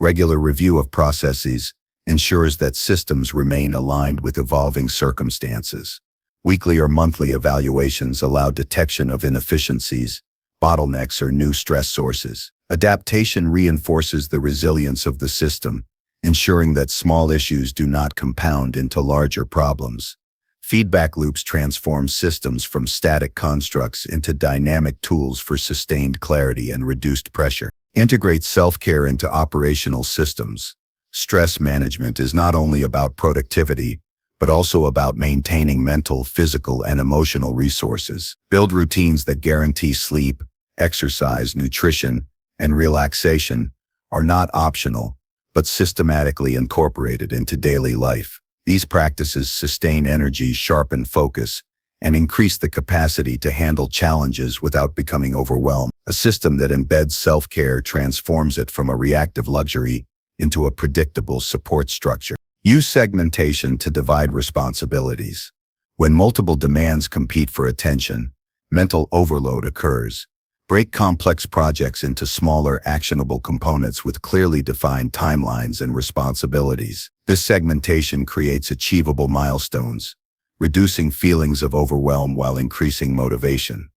Regular review of processes ensures that systems remain aligned with evolving circumstances. Weekly or monthly evaluations allow detection of inefficiencies, bottlenecks, or new stress sources. Adaptation reinforces the resilience of the system, ensuring that small issues do not compound into larger problems. Feedback loops transform systems from static constructs into dynamic tools for sustained clarity and reduced pressure. Integrate self-care into operational systems. Stress management is not only about productivity, but also about maintaining mental, physical, and emotional resources. Build routines that guarantee sleep, exercise, nutrition, and relaxation are not optional, but systematically incorporated into daily life. These practices sustain energy, sharpen focus, and increase the capacity to handle challenges without becoming overwhelmed. A system that embeds self-care transforms it from a reactive luxury into a predictable support structure. Use segmentation to divide responsibilities. When multiple demands compete for attention, mental overload occurs. Break complex projects into smaller, actionable components with clearly defined timelines and responsibilities. This segmentation creates achievable milestones, reducing feelings of overwhelm while increasing motivation.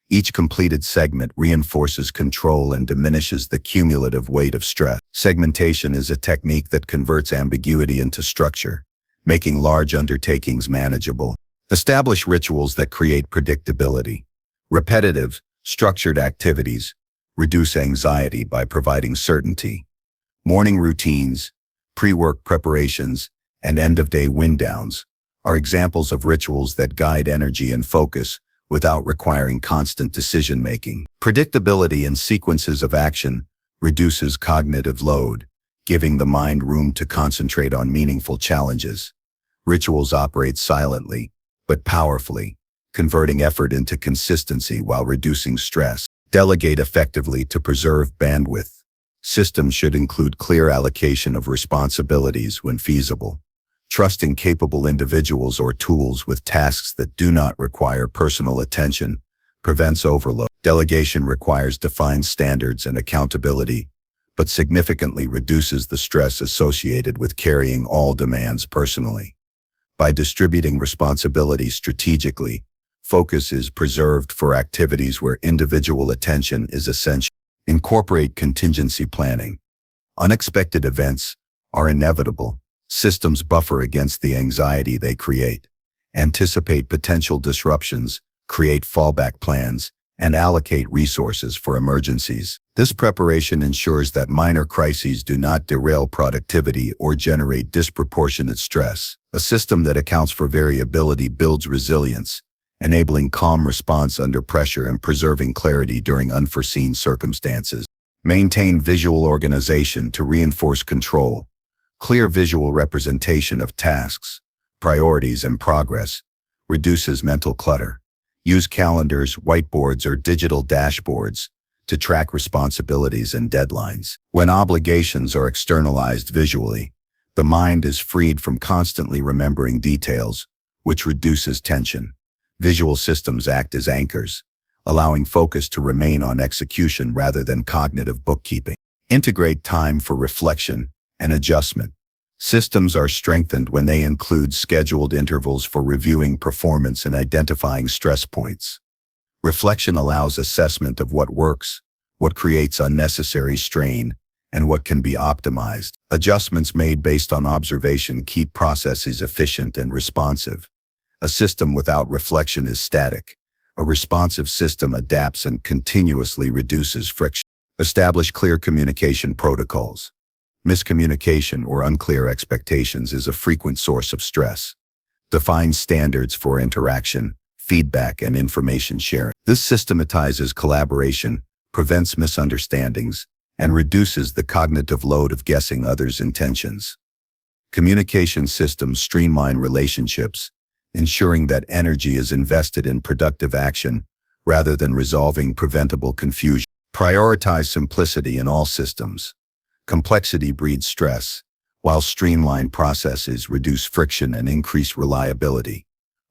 Each completed segment reinforces control and diminishes the cumulative weight of stress. Segmentation is a technique that converts ambiguity into structure, making large undertakings manageable. Establish rituals that create predictability. Repetitive, structured activities reduce anxiety by providing certainty. Morning routines, pre-work preparations, and end-of-day wind-downs are examples of rituals that guide energy and focus without requiring constant decision-making. Predictability in sequences of action reduces cognitive load, giving the mind room to concentrate on meaningful challenges. Rituals operate silently, but powerfully, converting effort into consistency while reducing stress. Delegate effectively to preserve bandwidth. Systems should include clear allocation of responsibilities when feasible. Trusting capable individuals or tools with tasks that do not require personal attention prevents overload. Delegation requires defined standards and accountability, but significantly reduces the stress associated with carrying all demands personally. By distributing responsibility strategically, focus is preserved for activities where individual attention is essential. Incorporate contingency planning. Unexpected events are inevitable. Systems buffer against the anxiety they create. Anticipate potential disruptions, create fallback plans, and allocate resources for emergencies. This preparation ensures that minor crises do not derail productivity or generate disproportionate stress. A system that accounts for variability builds resilience, enabling calm response under pressure and preserving clarity during unforeseen circumstances. Maintain visual organization to reinforce control. Clear visual representation of tasks, priorities, and progress reduces mental clutter. Use calendars, whiteboards, or digital dashboards to track responsibilities and deadlines. When obligations are externalized visually, the mind is freed from constantly remembering details, which reduces tension. Visual systems act as anchors, allowing focus to remain on execution rather than cognitive bookkeeping. Integrate time for reflection and adjustment. Systems are strengthened when they include scheduled intervals for reviewing performance and identifying stress points. Reflection allows assessment of what works, what creates unnecessary strain, and what can be optimized. Adjustments made based on observation keep processes efficient and responsive. A system without reflection is static. A responsive system adapts and continuously reduces friction. Establish clear communication protocols. Miscommunication or unclear expectations is a frequent source of stress. Define standards for interaction, feedback, and information sharing. This systematizes collaboration, prevents misunderstandings, and reduces the cognitive load of guessing others' intentions. Communication systems streamline relationships, ensuring that energy is invested in productive action rather than resolving preventable confusion. Prioritize simplicity in all systems. Complexity breeds stress, while streamlined processes reduce friction and increase reliability.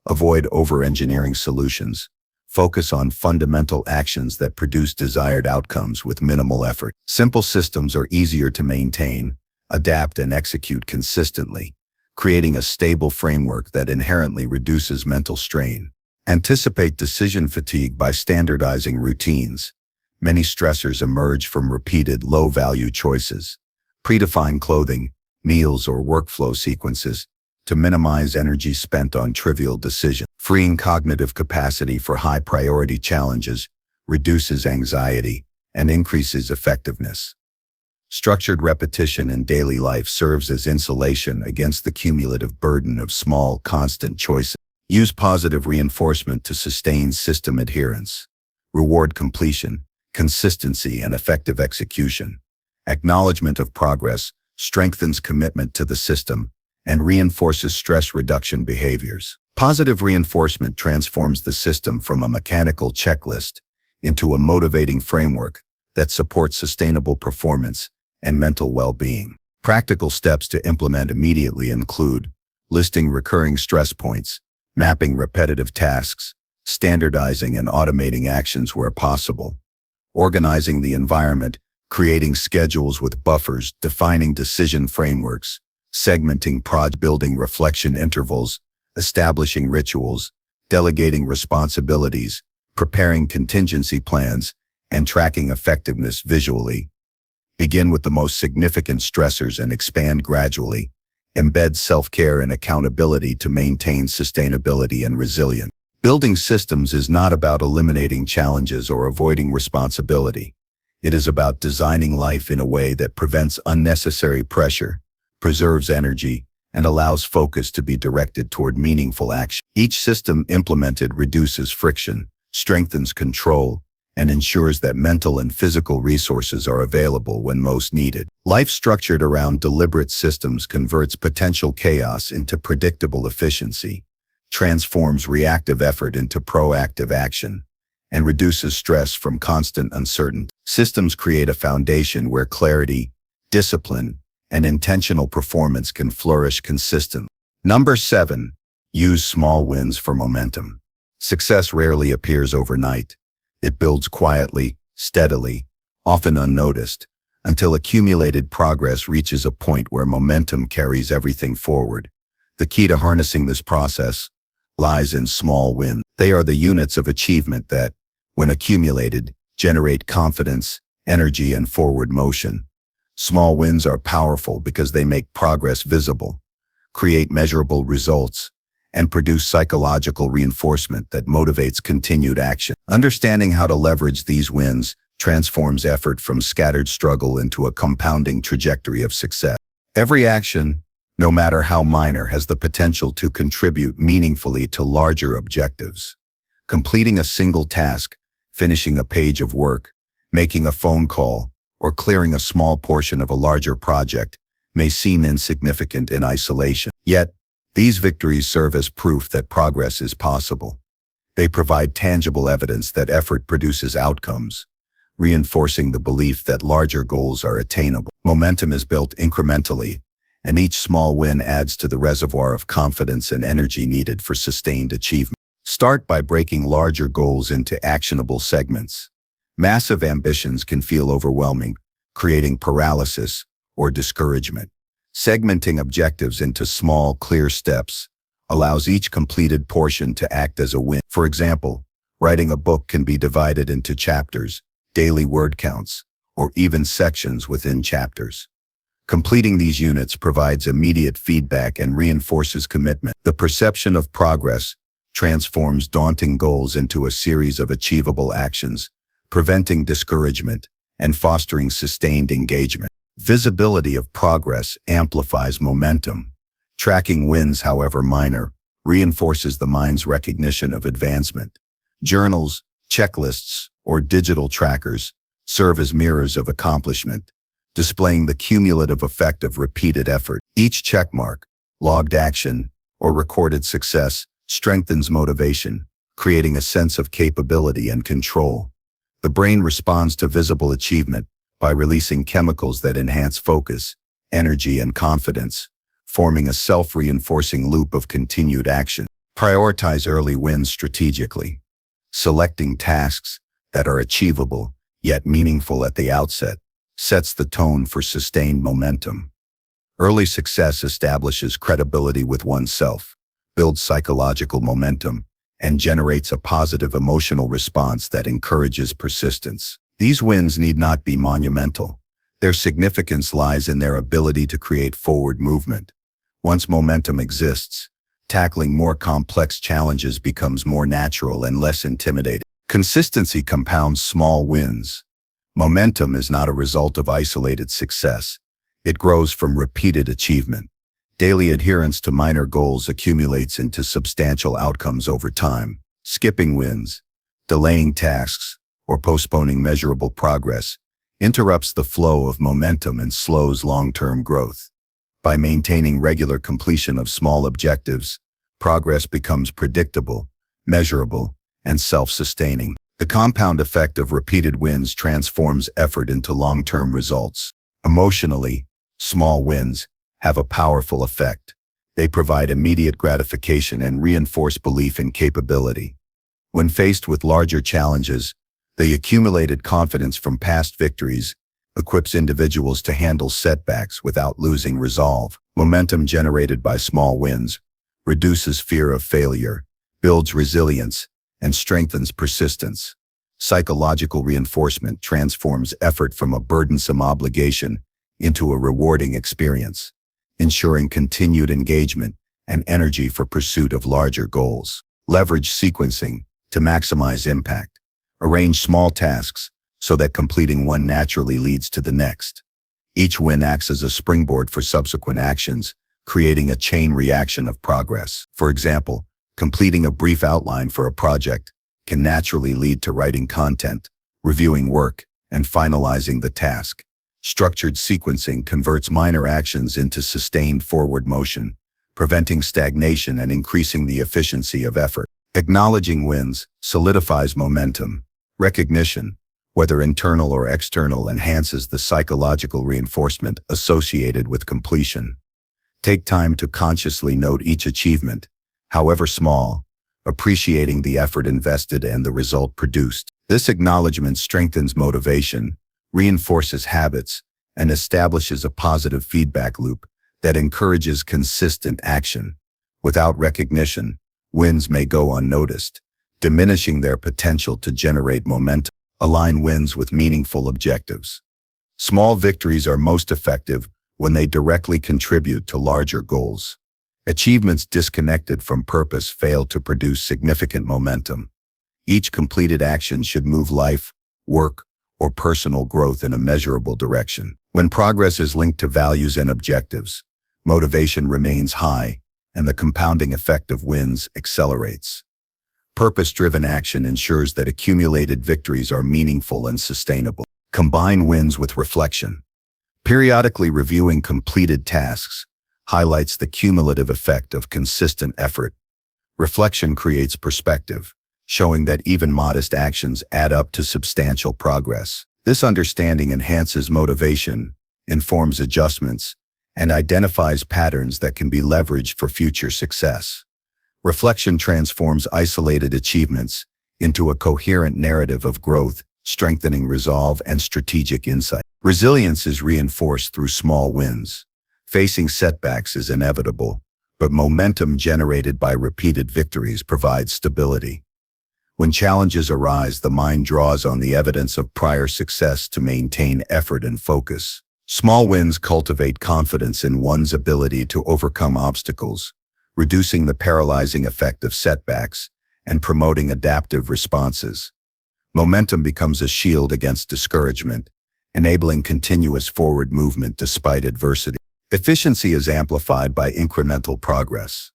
Avoid over-engineering solutions. Focus on fundamental actions that produce desired outcomes with minimal effort. Simple systems are easier to maintain, adapt, and execute consistently, creating a stable framework that inherently reduces mental strain. Anticipate decision fatigue by standardizing routines. Many stressors emerge from repeated low-value choices. Predefine clothing, meals, or workflow sequences to minimize energy spent on trivial decisions. Freeing cognitive capacity for high-priority challenges reduces anxiety and increases effectiveness. Structured repetition in daily life serves as insulation against the cumulative burden of small, constant choices. Use positive reinforcement to sustain system adherence. Reward completion, consistency, and effective execution. Acknowledgement of progress strengthens commitment to the system and reinforces stress reduction behaviors. Positive reinforcement transforms the system from a mechanical checklist into a motivating framework that supports sustainable performance and mental well-being. Practical steps to implement immediately include listing recurring stress points, mapping repetitive tasks, standardizing and automating actions where possible, organizing the environment, creating schedules with buffers, defining decision frameworks, segmenting project, building reflection intervals, establishing rituals, delegating responsibilities, preparing contingency plans, and tracking effectiveness visually. Begin with the most significant stressors and expand gradually. Embed self-care and accountability to maintain sustainability and resilience. Building systems is not about eliminating challenges or avoiding responsibility. It is about designing life in a way that prevents unnecessary pressure, preserves energy, and allows focus to be directed toward meaningful action. Each system implemented reduces friction, strengthens control, and ensures that mental and physical resources are available when most needed. Life structured around deliberate systems converts potential chaos into predictable efficiency, transforms reactive effort into proactive action, and reduces stress from constant uncertainty. Systems create a foundation where clarity, discipline, and intentional performance can flourish consistently. Number 7. Use small wins for momentum. Success rarely appears overnight. It builds quietly, steadily, often unnoticed, until accumulated progress reaches a point where momentum carries everything forward. The key to harnessing this process lies in small wins. They are the units of achievement that, when accumulated, generate confidence, energy, and forward motion. Small wins are powerful because they make progress visible, create measurable results, and produce psychological reinforcement that motivates continued action. Understanding how to leverage these wins transforms effort from scattered struggle into a compounding trajectory of success. Every action, no matter how minor, has the potential to contribute meaningfully to larger objectives. Completing a single task, finishing a page of work, making a phone call, or clearing a small portion of a larger project may seem insignificant in isolation. Yet, these victories serve as proof that progress is possible. They provide tangible evidence that effort produces outcomes, reinforcing the belief that larger goals are attainable. Momentum is built incrementally, and each small win adds to the reservoir of confidence and energy needed for sustained achievement. Start by breaking larger goals into actionable segments. Massive ambitions can feel overwhelming, creating paralysis or discouragement. Segmenting objectives into small, clear steps allows each completed portion to act as a win. For example, writing a book can be divided into chapters, daily word counts, or even sections within chapters. Completing these units provides immediate feedback and reinforces commitment. The perception of progress transforms daunting goals into a series of achievable actions, preventing discouragement and fostering sustained engagement. Visibility of progress amplifies momentum. Tracking wins, however minor, reinforces the mind's recognition of advancement. Journals, checklists, or digital trackers serve as mirrors of accomplishment, displaying the cumulative effect of repeated effort. Each checkmark, logged action, or recorded success strengthens motivation, creating a sense of capability and control. The brain responds to visible achievement by releasing chemicals that enhance focus, energy, and confidence, forming a self-reinforcing loop of continued action. Prioritize early wins strategically. Selecting tasks that are achievable yet meaningful at the outset sets the tone for sustained momentum. Early success establishes credibility with oneself, builds psychological momentum, and generates a positive emotional response that encourages persistence. These wins need not be monumental. Their significance lies in their ability to create forward movement. Once momentum exists, tackling more complex challenges becomes more natural and less intimidating. Consistency compounds small wins. Momentum is not a result of isolated success. It grows from repeated achievement. Daily adherence to minor goals accumulates into substantial outcomes over time. Skipping wins, delaying tasks, or postponing measurable progress interrupts the flow of momentum and slows long-term growth. By maintaining regular completion of small objectives, progress becomes predictable, measurable, and self-sustaining. The compound effect of repeated wins transforms effort into long-term results. Emotionally, small wins have a powerful effect. They provide immediate gratification and reinforce belief in capability. When faced with larger challenges, the accumulated confidence from past victories equips individuals to handle setbacks without losing resolve. Momentum generated by small wins reduces fear of failure, builds resilience, and strengthens persistence. Psychological reinforcement transforms effort from a burdensome obligation into a rewarding experience, ensuring continued engagement and energy for pursuit of larger goals. Leverage sequencing to maximize impact. Arrange small tasks so that completing one naturally leads to the next. Each win acts as a springboard for subsequent actions, creating a chain reaction of progress. For example, completing a brief outline for a project can naturally lead to writing content, reviewing work, and finalizing the task. Structured sequencing converts minor actions into sustained forward motion, preventing stagnation and increasing the efficiency of effort. Acknowledging wins solidifies momentum. Recognition, whether internal or external, enhances the psychological reinforcement associated with completion. Take time to consciously note each achievement, however small, appreciating the effort invested and the result produced. This acknowledgement strengthens motivation, reinforces habits, and establishes a positive feedback loop that encourages consistent action. Without recognition, wins may go unnoticed, diminishing their potential to generate momentum. Align wins with meaningful objectives. Small victories are most effective when they directly contribute to larger goals. Achievements disconnected from purpose fail to produce significant momentum. Each completed action should move life, work, or personal growth in a measurable direction. When progress is linked to values and objectives, motivation remains high, and the compounding effect of wins accelerates. Purpose-driven action ensures that accumulated victories are meaningful and sustainable. Combine wins with reflection. Periodically reviewing completed tasks highlights the cumulative effect of consistent effort. Reflection creates perspective, showing that even modest actions add up to substantial progress. This understanding enhances motivation, informs adjustments, and identifies patterns that can be leveraged for future success. Reflection transforms isolated achievements into a coherent narrative of growth, strengthening resolve and strategic insight. Resilience is reinforced through small wins. Facing setbacks is inevitable, but momentum generated by repeated victories provides stability. When challenges arise, the mind draws on the evidence of prior success to maintain effort and focus. Small wins cultivate confidence in one's ability to overcome obstacles, reducing the paralyzing effect of setbacks and promoting adaptive responses. Momentum becomes a shield against discouragement, enabling continuous forward movement despite adversity. Efficiency is amplified by incremental progress.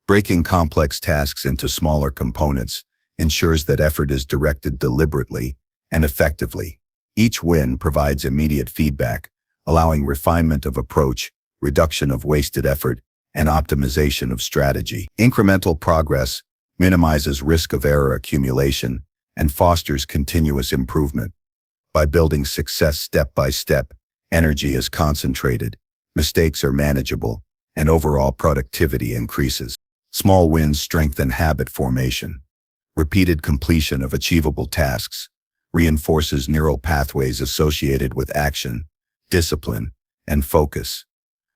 Breaking complex tasks into smaller components ensures that effort is directed deliberately and effectively. Each win provides immediate feedback, allowing refinement of approach, reduction of wasted effort, and optimization of strategy. Incremental progress minimizes risk of error accumulation and fosters continuous improvement. By building success step by step, energy is concentrated, mistakes are manageable, and overall productivity increases. Small wins strengthen habit formation. Repeated completion of achievable tasks reinforces neural pathways associated with action, discipline, and focus.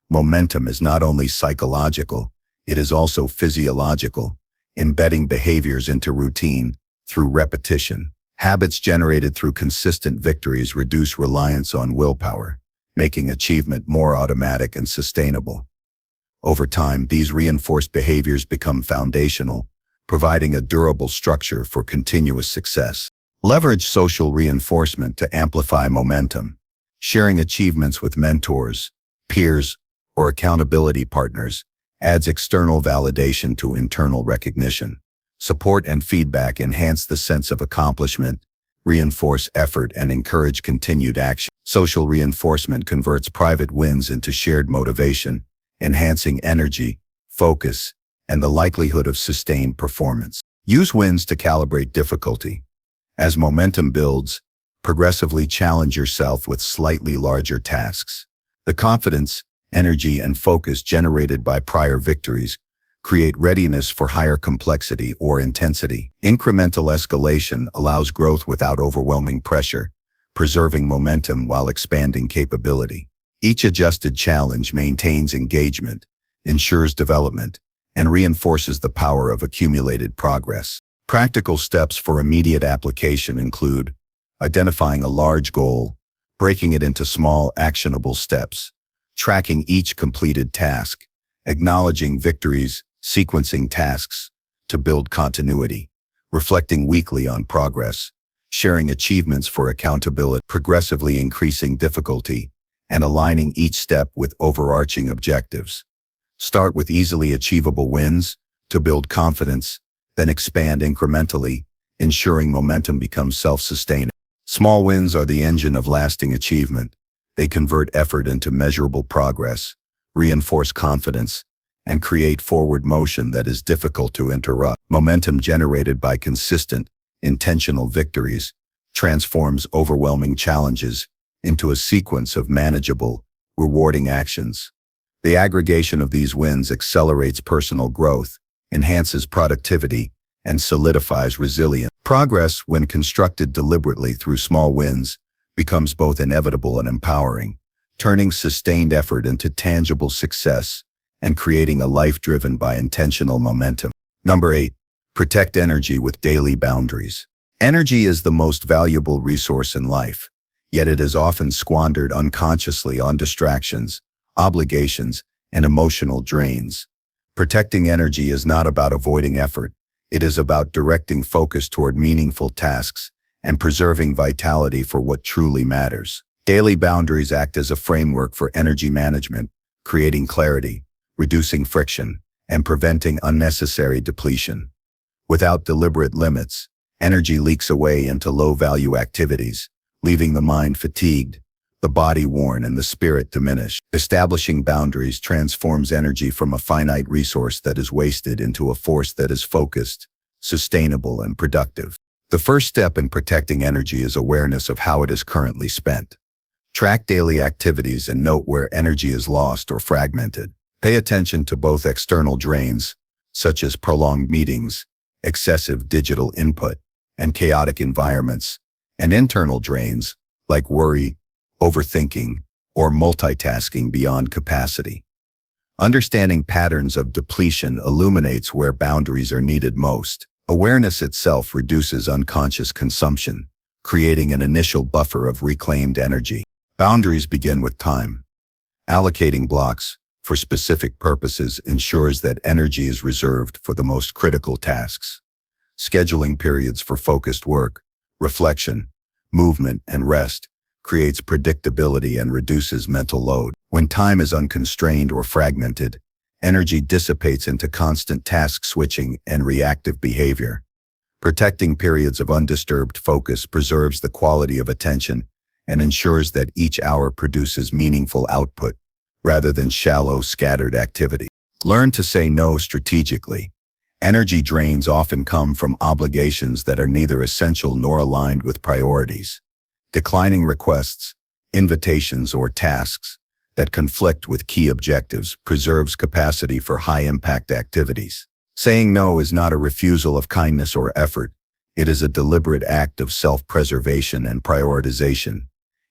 Momentum is not only psychological, it is also physiological, embedding behaviors into routine through repetition. Habits generated through consistent victories reduce reliance on willpower, making achievement more automatic and sustainable. Over time, these reinforced behaviors become foundational, providing a durable structure for continuous success. Leverage social reinforcement to amplify momentum. Sharing achievements with mentors, peers, or accountability partners adds external validation to internal recognition. Support and feedback enhance the sense of accomplishment, reinforce effort, and encourage continued action. Social reinforcement converts private wins into shared motivation, enhancing energy, focus, and the likelihood of sustained performance. Use wins to calibrate difficulty. As momentum builds, progressively challenge yourself with slightly larger tasks. The confidence, energy, and focus generated by prior victories create readiness for higher complexity or intensity. Incremental escalation allows growth without overwhelming pressure, preserving momentum while expanding capability. Each adjusted challenge maintains engagement, ensures development, and reinforces the power of accumulated progress. Practical steps for immediate application include identifying a large goal, breaking it into small, actionable steps, tracking each completed task, acknowledging victories, sequencing tasks to build continuity, reflecting weekly on progress, sharing achievements for accountability, progressively increasing difficulty, and aligning each step with overarching objectives. Start with easily achievable wins to build confidence, then expand incrementally, ensuring momentum becomes self-sustaining. Small wins are the engine of lasting achievement. They convert effort into measurable progress, reinforce confidence, and create forward motion that is difficult to interrupt. Momentum generated by consistent, intentional victories transforms overwhelming challenges into a sequence of manageable, rewarding actions. The aggregation of these wins accelerates personal growth, enhances productivity, and solidifies resilience. Progress, when constructed deliberately through small wins, becomes both inevitable and empowering, turning sustained effort into tangible success and creating a life driven by intentional momentum. Number 8. Protect energy with daily boundaries. Energy is the most valuable resource in life, yet it is often squandered unconsciously on distractions, obligations, and emotional drains. Protecting energy is not about avoiding effort. It is about directing focus toward meaningful tasks and preserving vitality for what truly matters. Daily boundaries act as a framework for energy management, creating clarity, reducing friction, and preventing unnecessary depletion. Without deliberate limits, energy leaks away into low-value activities, leaving the mind fatigued, the body worn, and the spirit diminished. Establishing boundaries transforms energy from a finite resource that is wasted into a force that is focused, sustainable, and productive. The first step in protecting energy is awareness of how it is currently spent. Track daily activities and note where energy is lost or fragmented. Pay attention to both external drains, such as prolonged meetings, excessive digital input, and chaotic environments, and internal drains, like worry, overthinking, or multitasking beyond capacity. Understanding patterns of depletion illuminates where boundaries are needed most. Awareness itself reduces unconscious consumption, creating an initial buffer of reclaimed energy. Boundaries begin with time. Allocating blocks for specific purposes ensures that energy is reserved for the most critical tasks. Scheduling periods for focused work, reflection, movement, and rest creates predictability and reduces mental load. When time is unconstrained or fragmented, energy dissipates into constant task switching and reactive behavior. Protecting periods of undisturbed focus preserves the quality of attention and ensures that each hour produces meaningful output rather than shallow, scattered activity. Learn to say no strategically. Energy drains often come from obligations that are neither essential nor aligned with priorities. Declining requests, invitations, or tasks that conflict with key objectives preserves capacity for high-impact activities. Saying no is not a refusal of kindness or effort. It is a deliberate act of self-preservation and prioritization.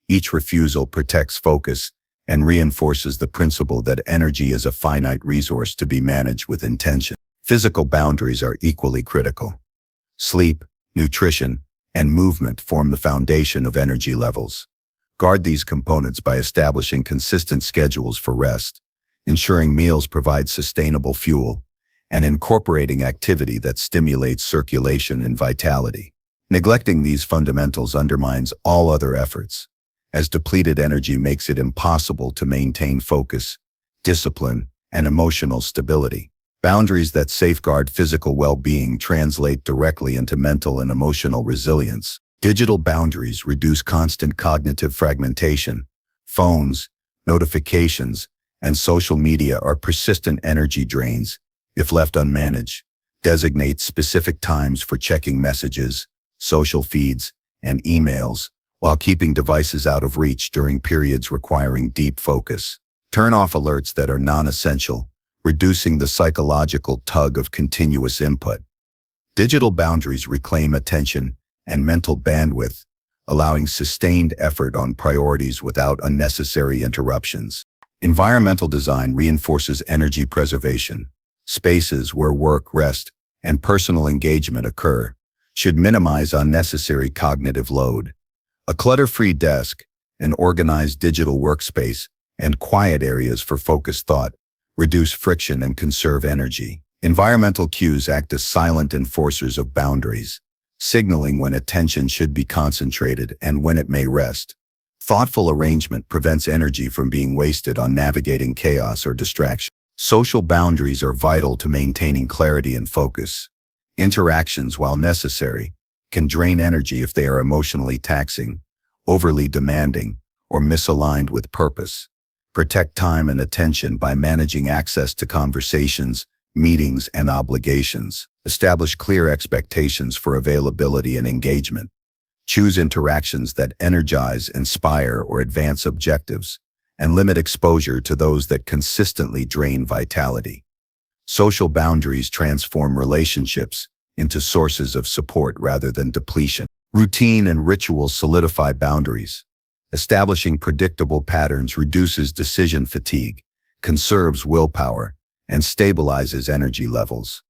Each refusal protects focus and reinforces the principle that energy is a finite resource to be managed with intention. Physical boundaries are equally critical. Sleep, nutrition, and movement form the foundation of energy levels. Guard these components by establishing consistent schedules for rest, ensuring meals provide sustainable fuel, and incorporating activity that stimulates circulation and vitality. Neglecting these fundamentals undermines all other efforts, as depleted energy makes it impossible to maintain focus, discipline, and emotional stability. Boundaries that safeguard physical well-being translate directly into mental and emotional resilience. Digital boundaries reduce constant cognitive fragmentation. Phones, notifications, and social media are persistent energy drains if left unmanaged. Designate specific times for checking messages, social feeds, and emails, while keeping devices out of reach during periods requiring deep focus. Turn off alerts that are non-essential, reducing the psychological tug of continuous input. Digital boundaries reclaim attention and mental bandwidth, allowing sustained effort on priorities without unnecessary interruptions. Environmental design reinforces energy preservation. Spaces where work, rest, and personal engagement occur should minimize unnecessary cognitive load. A clutter-free desk, an organized digital workspace, and quiet areas for focused thought reduce friction and conserve energy. Environmental cues act as silent enforcers of boundaries, signaling when attention should be concentrated and when it may rest. Thoughtful arrangement prevents energy from being wasted on navigating chaos or distraction. Social boundaries are vital to maintaining clarity and focus. Interactions, while necessary, can drain energy if they are emotionally taxing, overly demanding, or misaligned with purpose. Protect time and attention by managing access to conversations, meetings, and obligations. Establish clear expectations for availability and engagement. Choose interactions that energize, inspire, or advance objectives, and limit exposure to those that consistently drain vitality. Social boundaries transform relationships into sources of support rather than depletion. Routine and rituals solidify boundaries. Establishing predictable patterns reduces decision fatigue, conserves willpower, and stabilizes energy levels.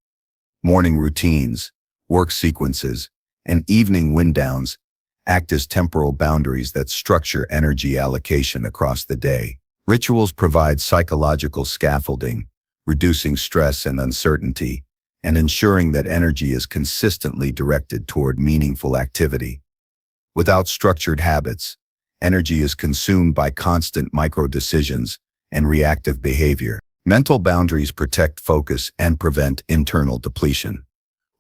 Morning routines, work sequences, and evening wind-downs act as temporal boundaries that structure energy allocation across the day. Rituals provide psychological scaffolding, reducing stress and uncertainty, and ensuring that energy is consistently directed toward meaningful activity. Without structured habits, energy is consumed by constant micro-decisions and reactive behavior. Mental boundaries protect focus and prevent internal depletion.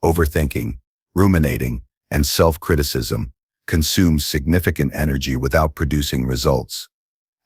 Overthinking, ruminating, and self-criticism consumes significant energy without producing results.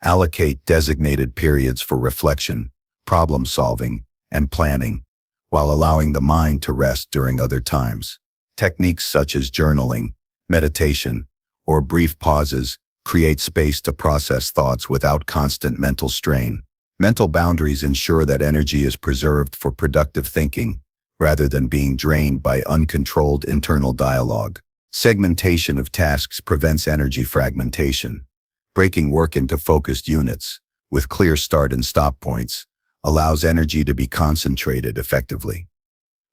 Allocate designated periods for reflection, problem-solving, and planning, while allowing the mind to rest during other times. Techniques such as journaling, meditation, or brief pauses create space to process thoughts without constant mental strain. Mental boundaries ensure that energy is preserved for productive thinking, rather than being drained by uncontrolled internal dialogue. Segmentation of tasks prevents energy fragmentation. Breaking work into focused units, with clear start and stop points, allows energy to be concentrated effectively.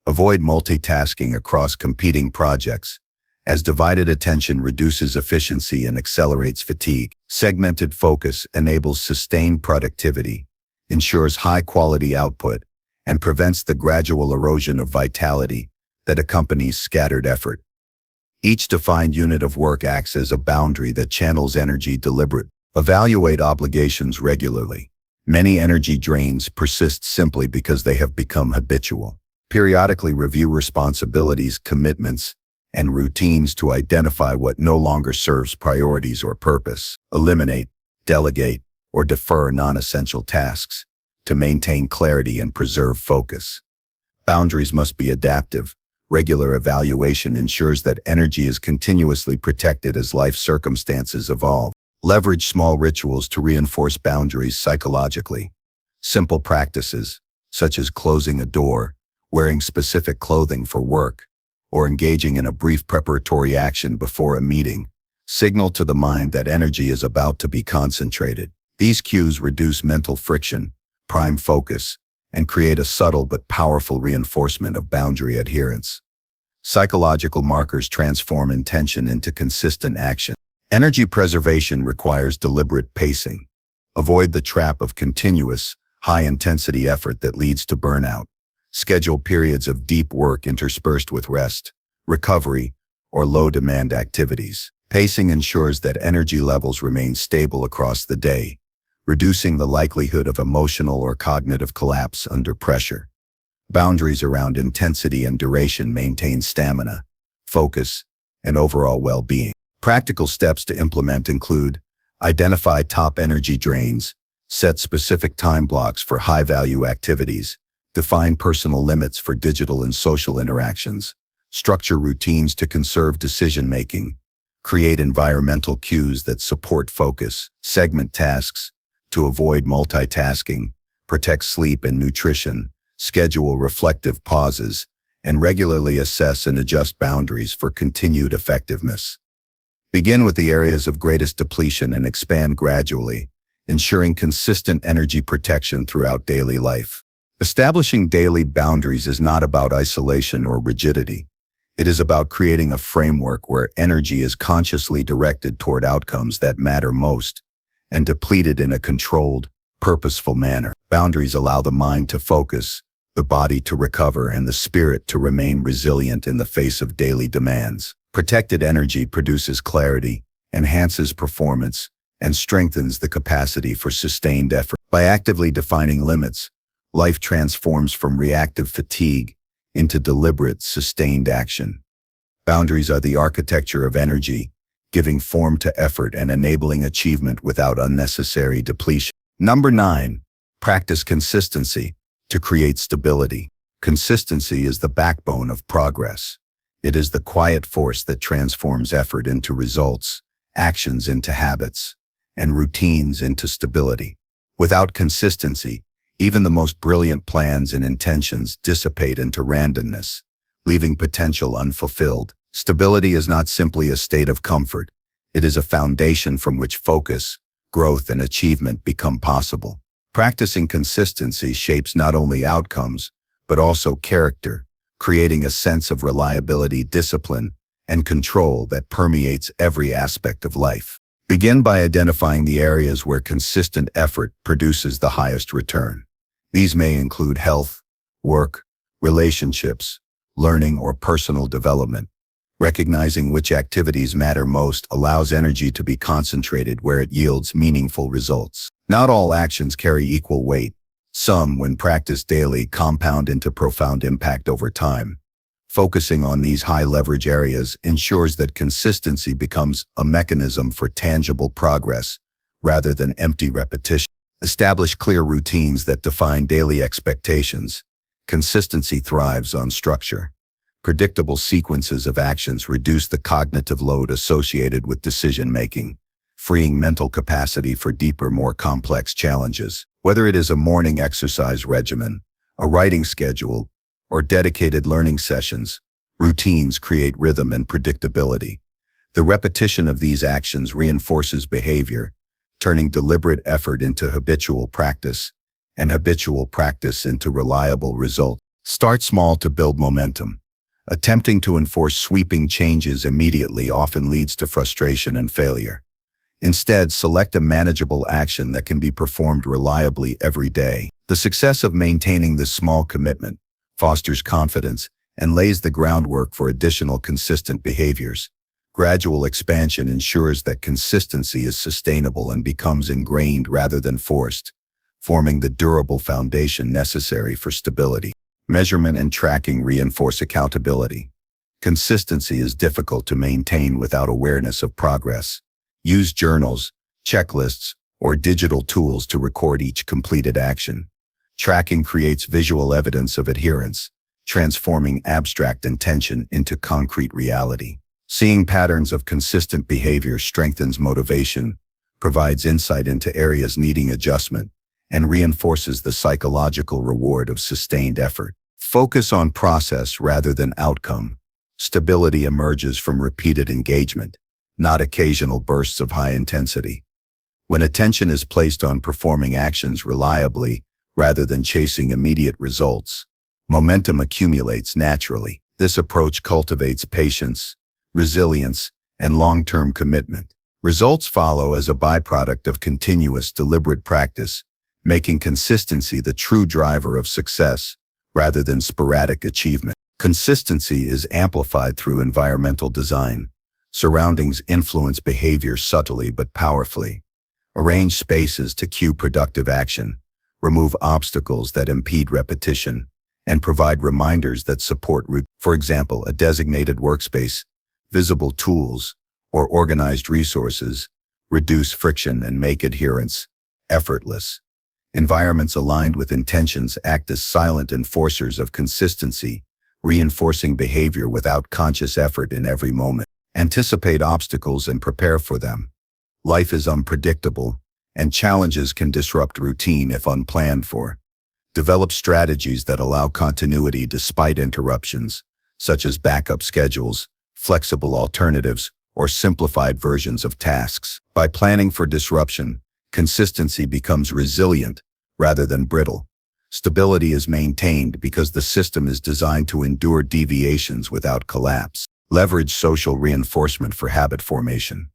Avoid multitasking across competing projects, as divided attention reduces efficiency and accelerates fatigue. Segmented focus enables sustained productivity, ensures high-quality output, and prevents the gradual erosion of vitality that accompanies scattered effort. Each defined unit of work acts as a boundary that channels energy deliberately. Evaluate obligations regularly. Many energy drains persist simply because they have become habitual. Periodically review responsibilities, commitments, and routines to identify what no longer serves priorities or purpose. Eliminate, delegate, or defer non-essential tasks to maintain clarity and preserve focus. Boundaries must be adaptive. Regular evaluation ensures that energy is continuously protected as life circumstances evolve. Leverage small rituals to reinforce boundaries psychologically. Simple practices, such as closing a door, wearing specific clothing for work, or engaging in a brief preparatory action before a meeting, signal to the mind that energy is about to be concentrated. These cues reduce mental friction, prime focus, and create a subtle but powerful reinforcement of boundary adherence. Psychological markers transform intention into consistent action. Energy preservation requires deliberate pacing. Avoid the trap of continuous, high-intensity effort that leads to burnout. Schedule periods of deep work interspersed with rest, recovery, or low-demand activities. Pacing ensures that energy levels remain stable across the day, reducing the likelihood of emotional or cognitive collapse under pressure. Boundaries around intensity and duration maintain stamina, focus, and overall well-being. Practical steps to implement include: identify top energy drains, set specific time blocks for high-value activities, define personal limits for digital and social interactions, structure routines to conserve decision-making, create environmental cues that support focus, segment tasks to avoid multitasking, protect sleep and nutrition, schedule reflective pauses, and regularly assess and adjust boundaries for continued effectiveness. Begin with the areas of greatest depletion and expand gradually, ensuring consistent energy protection throughout daily life. Establishing daily boundaries is not about isolation or rigidity. It is about creating a framework where energy is consciously directed toward outcomes that matter most and depleted in a controlled, purposeful manner. Boundaries allow the mind to focus, the body to recover, and the spirit to remain resilient in the face of daily demands. Protected energy produces clarity, enhances performance, and strengthens the capacity for sustained effort. By actively defining limits, life transforms from reactive fatigue into deliberate, sustained action. Boundaries are the architecture of energy, giving form to effort and enabling achievement without unnecessary depletion. Number 9. Practice consistency to create stability. Consistency is the backbone of progress. It is the quiet force that transforms effort into results, actions into habits, and routines into stability. Without consistency, even the most brilliant plans and intentions dissipate into randomness, leaving potential unfulfilled. Stability is not simply a state of comfort. It is a foundation from which focus, growth, and achievement become possible. Practicing consistency shapes not only outcomes, but also character, creating a sense of reliability, discipline, and control that permeates every aspect of life. Begin by identifying the areas where consistent effort produces the highest return. These may include health, work, relationships, learning, or personal development. Recognizing which activities matter most allows energy to be concentrated where it yields meaningful results. Not all actions carry equal weight. Some, when practiced daily, compound into profound impact over time. Focusing on these high-leverage areas ensures that consistency becomes a mechanism for tangible progress rather than empty repetition. Establish clear routines that define daily expectations. Consistency thrives on structure. Predictable sequences of actions reduce the cognitive load associated with decision-making, freeing mental capacity for deeper, more complex challenges. Whether it is a morning exercise regimen, a writing schedule, or dedicated learning sessions, routines create rhythm and predictability. The repetition of these actions reinforces behavior, turning deliberate effort into habitual practice, and habitual practice into reliable results. Start small to build momentum. Attempting to enforce sweeping changes immediately often leads to frustration and failure. Instead, select a manageable action that can be performed reliably every day. The success of maintaining this small commitment fosters confidence and lays the groundwork for additional consistent behaviors. Gradual expansion ensures that consistency is sustainable and becomes ingrained rather than forced, forming the durable foundation necessary for stability. Measurement and tracking reinforce accountability. Consistency is difficult to maintain without awareness of progress. Use journals, checklists, or digital tools to record each completed action. Tracking creates visual evidence of adherence, transforming abstract intention into concrete reality. Seeing patterns of consistent behavior strengthens motivation, provides insight into areas needing adjustment, and reinforces the psychological reward of sustained effort. Focus on process rather than outcome. Stability emerges from repeated engagement, not occasional bursts of high intensity. When attention is placed on performing actions reliably rather than chasing immediate results, momentum accumulates naturally. This approach cultivates patience, resilience, and long-term commitment. Results follow as a byproduct of continuous, deliberate practice, making consistency the true driver of success rather than sporadic achievement. Consistency is amplified through environmental design. Surroundings influence behavior subtly but powerfully. Arrange spaces to cue productive action, remove obstacles that impede repetition, and provide reminders that support routine. For example, a designated workspace, visible tools, or organized resources reduce friction and make adherence effortless. Environments aligned with intentions act as silent enforcers of consistency, reinforcing behavior without conscious effort in every moment. Anticipate obstacles and prepare for them. Life is unpredictable, and challenges can disrupt routine if unplanned for. Develop strategies that allow continuity despite interruptions, such as backup schedules, flexible alternatives, or simplified versions of tasks. By planning for disruption, consistency becomes resilient rather than brittle. Stability is maintained because the system is designed to endure deviations without collapse. Leverage social reinforcement for habit formation.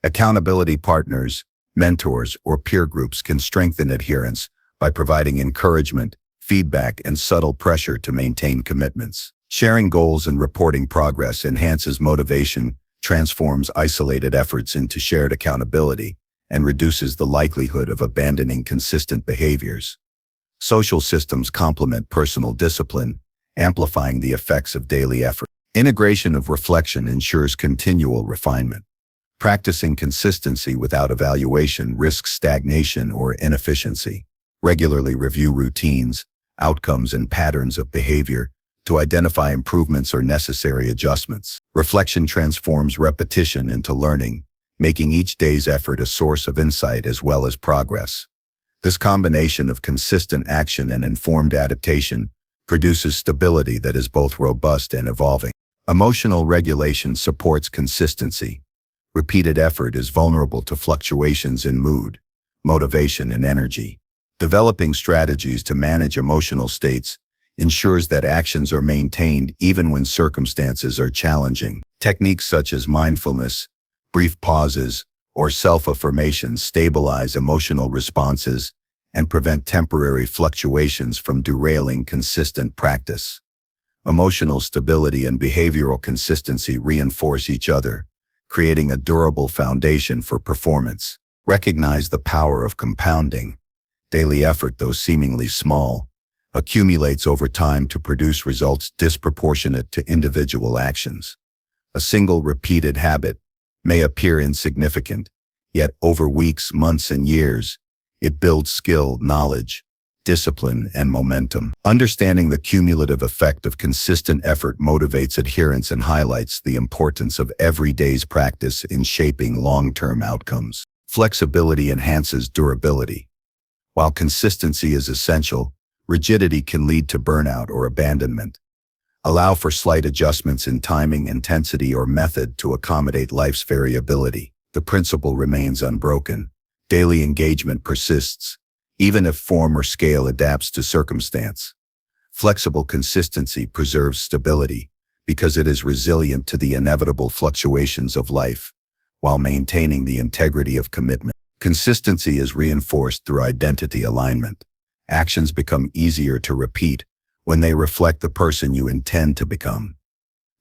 Accountability partners, mentors, or peer groups can strengthen adherence by providing encouragement, feedback, and subtle pressure to maintain commitments. Sharing goals and reporting progress enhances motivation, transforms isolated efforts into shared accountability, and reduces the likelihood of abandoning consistent behaviors. Social systems complement personal discipline, amplifying the effects of daily effort. Integration of reflection ensures continual refinement. Practicing consistency without evaluation risks stagnation or inefficiency. Regularly review routines, outcomes, and patterns of behavior to identify improvements or necessary adjustments. Reflection transforms repetition into learning, making each day's effort a source of insight as well as progress. This combination of consistent action and informed adaptation produces stability that is both robust and evolving. Emotional regulation supports consistency. Repeated effort is vulnerable to fluctuations in mood, motivation, and energy. Developing strategies to manage emotional states ensures that actions are maintained even when circumstances are challenging. Techniques such as mindfulness, brief pauses, or self-affirmation stabilize emotional responses and prevent temporary fluctuations from derailing consistent practice. Emotional stability and behavioral consistency reinforce each other, creating a durable foundation for performance. Recognize the power of compounding. Daily effort, though seemingly small, accumulates over time to produce results disproportionate to individual actions. A single repeated habit may appear insignificant, yet over weeks, months, and years, it builds skill, knowledge, discipline, and momentum. Understanding the cumulative effect of consistent effort motivates adherence and highlights the importance of every day's practice in shaping long-term outcomes. Flexibility enhances durability. While consistency is essential, rigidity can lead to burnout or abandonment. Allow for slight adjustments in timing, intensity, or method to accommodate life's variability. The principle remains unbroken. Daily engagement persists, even if form or scale adapts to circumstance. Flexible consistency preserves stability because it is resilient to the inevitable fluctuations of life, while maintaining the integrity of commitment. Consistency is reinforced through identity alignment. Actions become easier to repeat when they reflect the person you intend to become.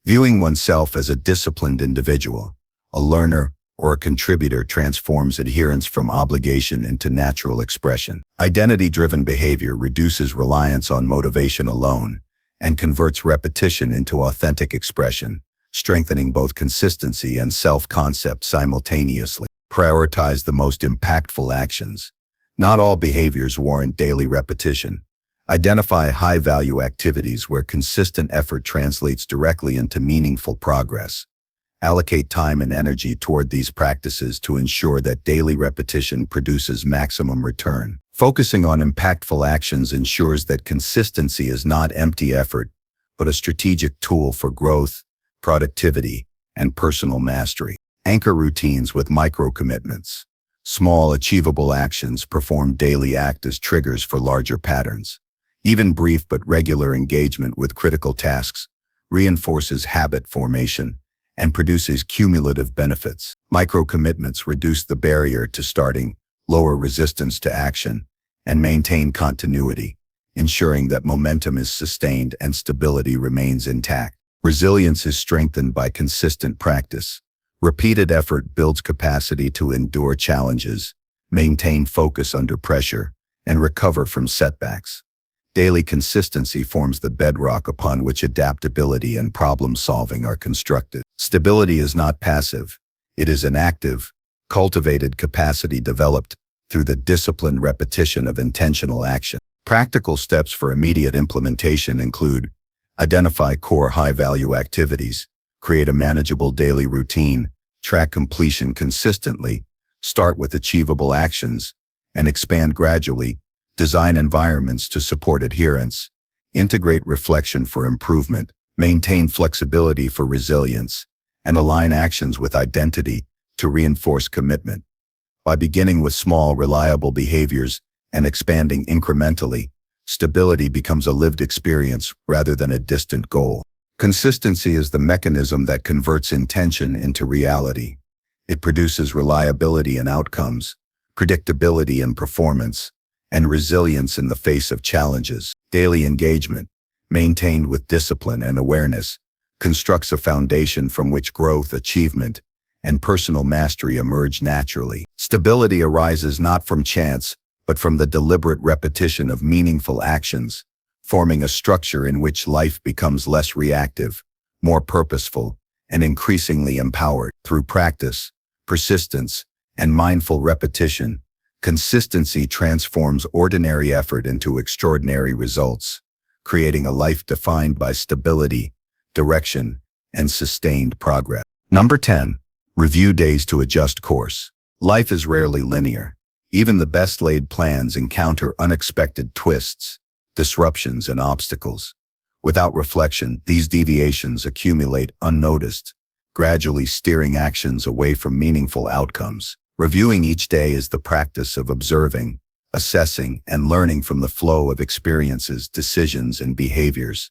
Viewing oneself as a disciplined individual, a learner, or a contributor transforms adherence from obligation into natural expression. Identity-driven behavior reduces reliance on motivation alone and converts repetition into authentic expression, strengthening both consistency and self-concept simultaneously. Prioritize the most impactful actions. Not all behaviors warrant daily repetition. Identify high-value activities where consistent effort translates directly into meaningful progress. Allocate time and energy toward these practices to ensure that daily repetition produces maximum return. Focusing on impactful actions ensures that consistency is not empty effort, but a strategic tool for growth, productivity, and personal mastery. Anchor routines with micro-commitments. Small, achievable actions performed daily act as triggers for larger patterns. Even brief but regular engagement with critical tasks reinforces habit formation and produces cumulative benefits. Micro-commitments reduce the barrier to starting, lower resistance to action, and maintain continuity, ensuring that momentum is sustained and stability remains intact. Resilience is strengthened by consistent practice. Repeated effort builds capacity to endure challenges, maintain focus under pressure, and recover from setbacks. Daily consistency forms the bedrock upon which adaptability and problem-solving are constructed. Stability is not passive. It is an active, cultivated capacity developed through the disciplined repetition of intentional action. Practical steps for immediate implementation include: identify core high-value activities, create a manageable daily routine, track completion consistently, start with achievable actions, and expand gradually. Design environments to support adherence, integrate reflection for improvement, maintain flexibility for resilience, and align actions with identity to reinforce commitment. By beginning with small, reliable behaviors and expanding incrementally, stability becomes a lived experience rather than a distant goal. Consistency is the mechanism that converts intention into reality. It produces reliability in outcomes, predictability in performance, and resilience in the face of challenges. Daily engagement, maintained with discipline and awareness, constructs a foundation from which growth, achievement, and personal mastery emerge naturally. Stability arises not from chance, but from the deliberate repetition of meaningful actions, forming a structure in which life becomes less reactive, more purposeful, and increasingly empowered. Through practice, persistence, and mindful repetition, consistency transforms ordinary effort into extraordinary results, creating a life defined by stability, direction, and sustained progress. Number 10. Review days to adjust course. Life is rarely linear. Even the best laid plans encounter unexpected twists, disruptions, and obstacles. Without reflection, these deviations accumulate unnoticed, gradually steering actions away from meaningful outcomes. Reviewing each day is the practice of observing, assessing, and learning from the flow of experiences, decisions, and behaviors.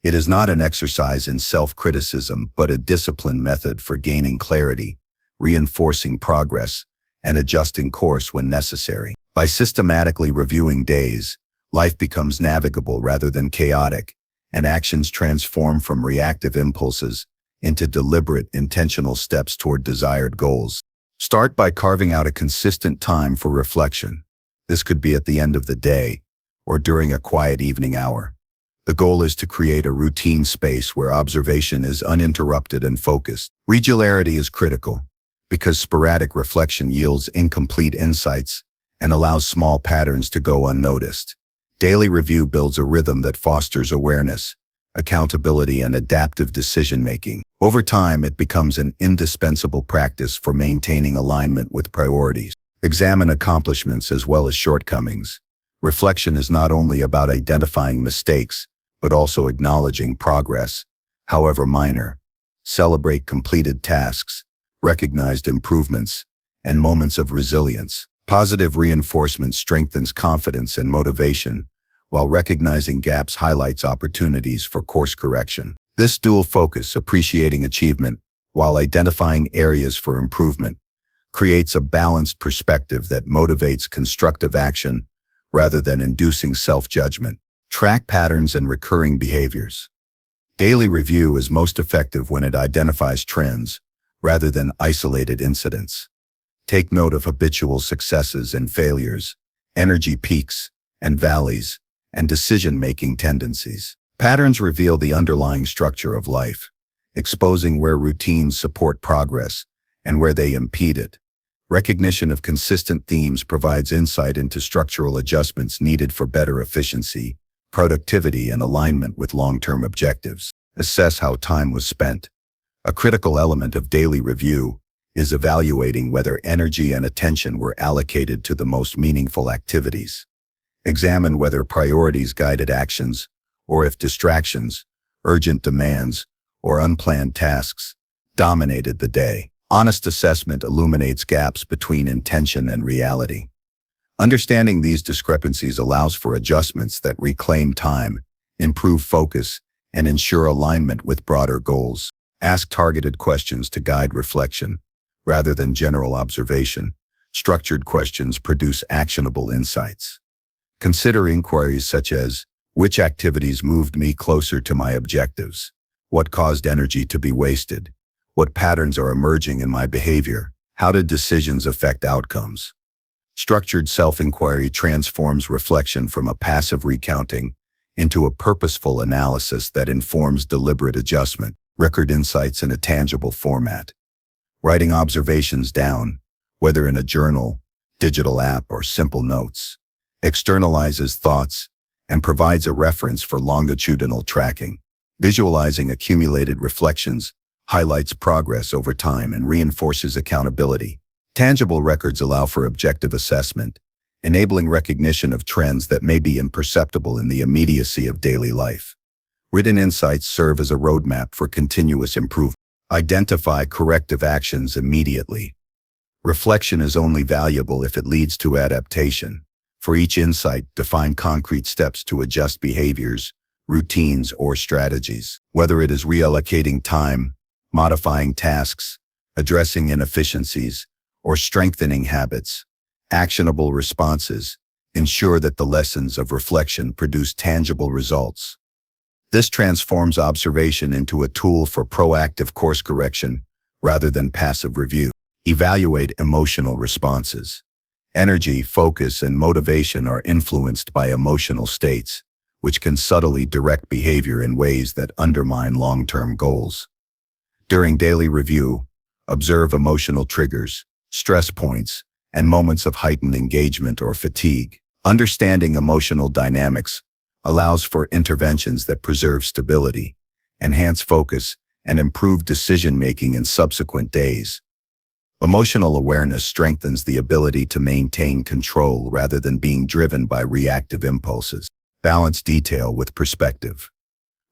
It is not an exercise in self-criticism, but a disciplined method for gaining clarity, reinforcing progress, and adjusting course when necessary. By systematically reviewing days, life becomes navigable rather than chaotic, and actions transform from reactive impulses into deliberate, intentional steps toward desired goals. Start by carving out a consistent time for reflection. This could be at the end of the day or during a quiet evening hour. The goal is to create a routine space where observation is uninterrupted and focused. Regularity is critical because sporadic reflection yields incomplete insights and allows small patterns to go unnoticed. Daily review builds a rhythm that fosters awareness, accountability, and adaptive decision-making. Over time, it becomes an indispensable practice for maintaining alignment with priorities. Examine accomplishments as well as shortcomings. Reflection is not only about identifying mistakes, but also acknowledging progress, however minor. Celebrate completed tasks, recognized improvements, and moments of resilience. Positive reinforcement strengthens confidence and motivation, while recognizing gaps highlights opportunities for course correction. This dual focus, appreciating achievement while identifying areas for improvement, creates a balanced perspective that motivates constructive action rather than inducing self-judgment. Track patterns and recurring behaviors. Daily review is most effective when it identifies trends rather than isolated incidents. Take note of habitual successes and failures, energy peaks and valleys, and decision-making tendencies. Patterns reveal the underlying structure of life, exposing where routines support progress and where they impede it. Recognition of consistent themes provides insight into structural adjustments needed for better efficiency, productivity, and alignment with long-term objectives. Assess how time was spent. A critical element of daily review is evaluating whether energy and attention were allocated to the most meaningful activities. Examine whether priorities guided actions, or if distractions, urgent demands, or unplanned tasks dominated the day. Honest assessment illuminates gaps between intention and reality. Understanding these discrepancies allows for adjustments that reclaim time, improve focus, and ensure alignment with broader goals. Ask targeted questions to guide reflection, rather than general observation. Structured questions produce actionable insights. Consider inquiries such as, which activities moved me closer to my objectives? What caused energy to be wasted? What patterns are emerging in my behavior? How did decisions affect outcomes? Structured self-inquiry transforms reflection from a passive recounting into a purposeful analysis that informs deliberate adjustment. Record insights in a tangible format. Writing observations down, whether in a journal, digital app, or simple notes, externalizes thoughts and provides a reference for longitudinal tracking. Visualizing accumulated reflections highlights progress over time and reinforces accountability. Tangible records allow for objective assessment, enabling recognition of trends that may be imperceptible in the immediacy of daily life. Written insights serve as a roadmap for continuous improvement. Identify corrective actions immediately. Reflection is only valuable if it leads to adaptation. For each insight, define concrete steps to adjust behaviors, routines, or strategies. Whether it is reallocating time, modifying tasks, addressing inefficiencies, or strengthening habits, actionable responses ensure that the lessons of reflection produce tangible results. This transforms observation into a tool for proactive course correction rather than passive review. Evaluate emotional responses. Energy, focus, and motivation are influenced by emotional states, which can subtly direct behavior in ways that undermine long-term goals. During daily review, observe emotional triggers, stress points, and moments of heightened engagement or fatigue. Understanding emotional dynamics allows for interventions that preserve stability, enhance focus, and improve decision-making in subsequent days. Emotional awareness strengthens the ability to maintain control rather than being driven by reactive impulses. Balance detail with perspective.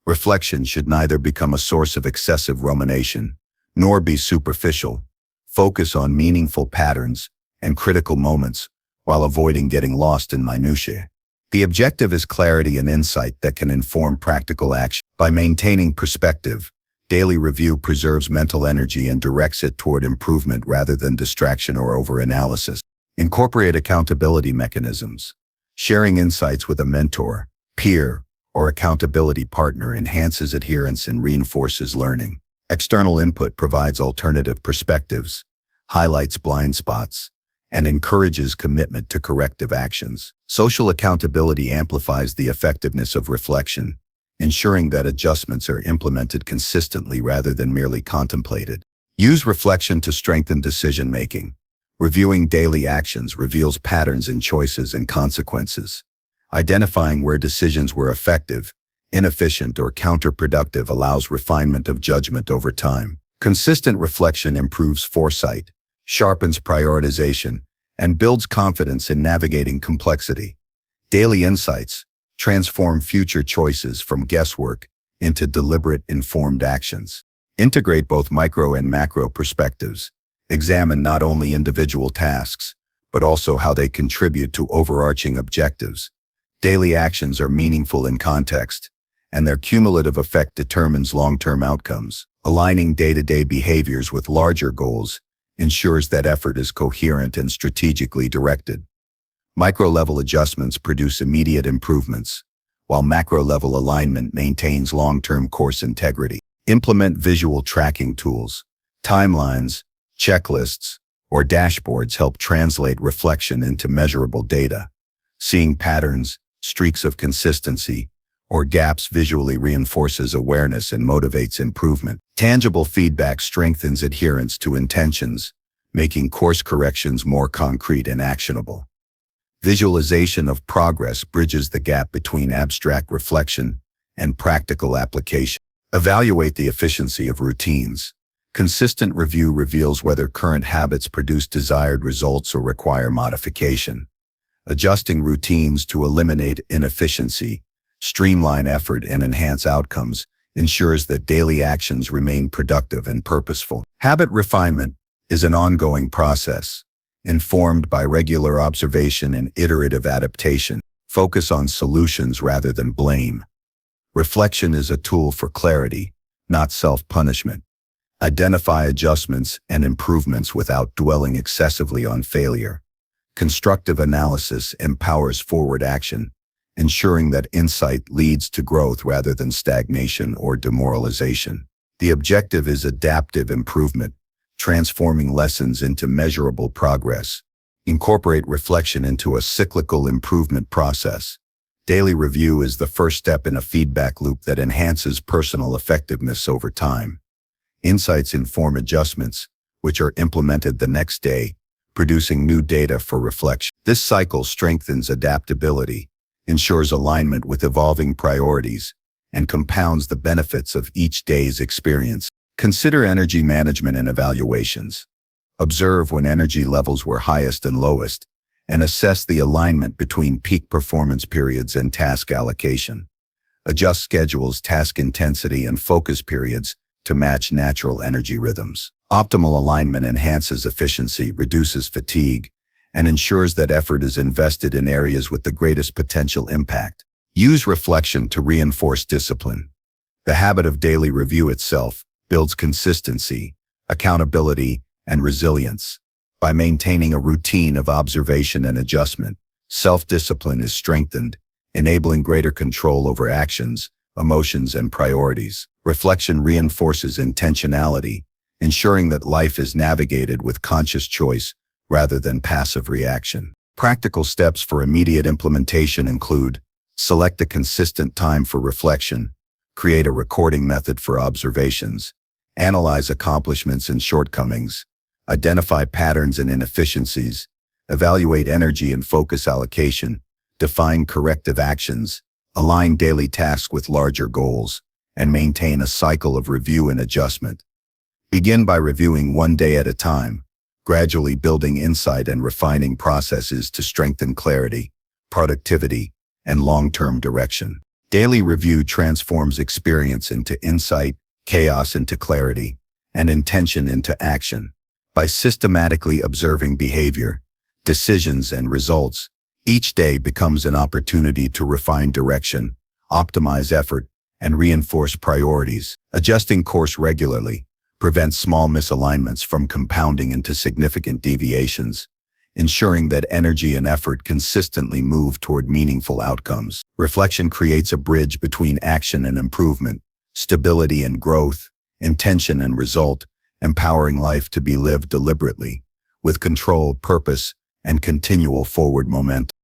Reflection should neither become a source of excessive rumination, nor be superficial. Focus on meaningful patterns and critical moments while avoiding getting lost in minutiae. The objective is clarity and insight that can inform practical action. By maintaining perspective, daily review preserves mental energy and directs it toward improvement rather than distraction or overanalysis. Incorporate accountability mechanisms. Sharing insights with a mentor, peer, or accountability partner enhances adherence and reinforces learning. External input provides alternative perspectives, highlights blind spots, and encourages commitment to corrective actions. Social accountability amplifies the effectiveness of reflection, ensuring that adjustments are implemented consistently rather than merely contemplated. Use reflection to strengthen decision-making. Reviewing daily actions reveals patterns in choices and consequences. Identifying where decisions were effective, inefficient, or counterproductive allows refinement of judgment over time. Consistent reflection improves foresight, sharpens prioritization, and builds confidence in navigating complexity. Daily insights transform future choices from guesswork into deliberate, informed actions. Integrate both micro and macro perspectives. Examine not only individual tasks, but also how they contribute to overarching objectives. Daily actions are meaningful in context, and their cumulative effect determines long-term outcomes. Aligning day-to-day behaviors with larger goals ensures that effort is coherent and strategically directed. Micro-level adjustments produce immediate improvements, while macro-level alignment maintains long-term course integrity. Implement visual tracking tools. Timelines, checklists, or dashboards help translate reflection into measurable data. Seeing patterns, streaks of consistency, or gaps visually reinforces awareness and motivates improvement. Tangible feedback strengthens adherence to intentions, making course corrections more concrete and actionable. Visualization of progress bridges the gap between abstract reflection and practical application. Evaluate the efficiency of routines. Consistent review reveals whether current habits produce desired results or require modification. Adjusting routines to eliminate inefficiency, streamline effort, and enhance outcomes ensures that daily actions remain productive and purposeful. Habit refinement is an ongoing process, informed by regular observation and iterative adaptation. Focus on solutions rather than blame. Reflection is a tool for clarity, not self-punishment. Identify adjustments and improvements without dwelling excessively on failure. Constructive analysis empowers forward action, ensuring that insight leads to growth rather than stagnation or demoralization. The objective is adaptive improvement, transforming lessons into measurable progress. Incorporate reflection into a cyclical improvement process. Daily review is the first step in a feedback loop that enhances personal effectiveness over time. Insights inform adjustments, which are implemented the next day, producing new data for reflection. This cycle strengthens adaptability, ensures alignment with evolving priorities, and compounds the benefits of each day's experience. Consider energy management and evaluations. Observe when energy levels were highest and lowest, and assess the alignment between peak performance periods and task allocation. Adjust schedules, task intensity, and focus periods to match natural energy rhythms. Optimal alignment enhances efficiency, reduces fatigue, and ensures that effort is invested in areas with the greatest potential impact. Use reflection to reinforce discipline. The habit of daily review itself builds consistency, accountability, and resilience. By maintaining a routine of observation and adjustment, self-discipline is strengthened, enabling greater control over actions, emotions, and priorities. Reflection reinforces intentionality, ensuring that life is navigated with conscious choice rather than passive reaction. Practical steps for immediate implementation include Select a consistent time for reflection. Create a recording method for observations. Analyze accomplishments and shortcomings. Identify patterns and inefficiencies. Evaluate energy and focus allocation. Define corrective actions. Align daily tasks with larger goals. And maintain a cycle of review and adjustment. Begin by reviewing one day at a time, gradually building insight and refining processes to strengthen clarity, productivity, and long-term direction. Daily review transforms experience into insight, chaos into clarity, and intention into action. By systematically observing behavior, decisions, and results, each day becomes an opportunity to refine direction, optimize effort, and reinforce priorities. Adjusting course regularly prevents small misalignments from compounding into significant deviations, ensuring that energy and effort consistently move toward meaningful outcomes. Reflection creates a bridge between action and improvement, stability and growth, intention and result, empowering life to be lived deliberately, with control, purpose, and continual forward momentum.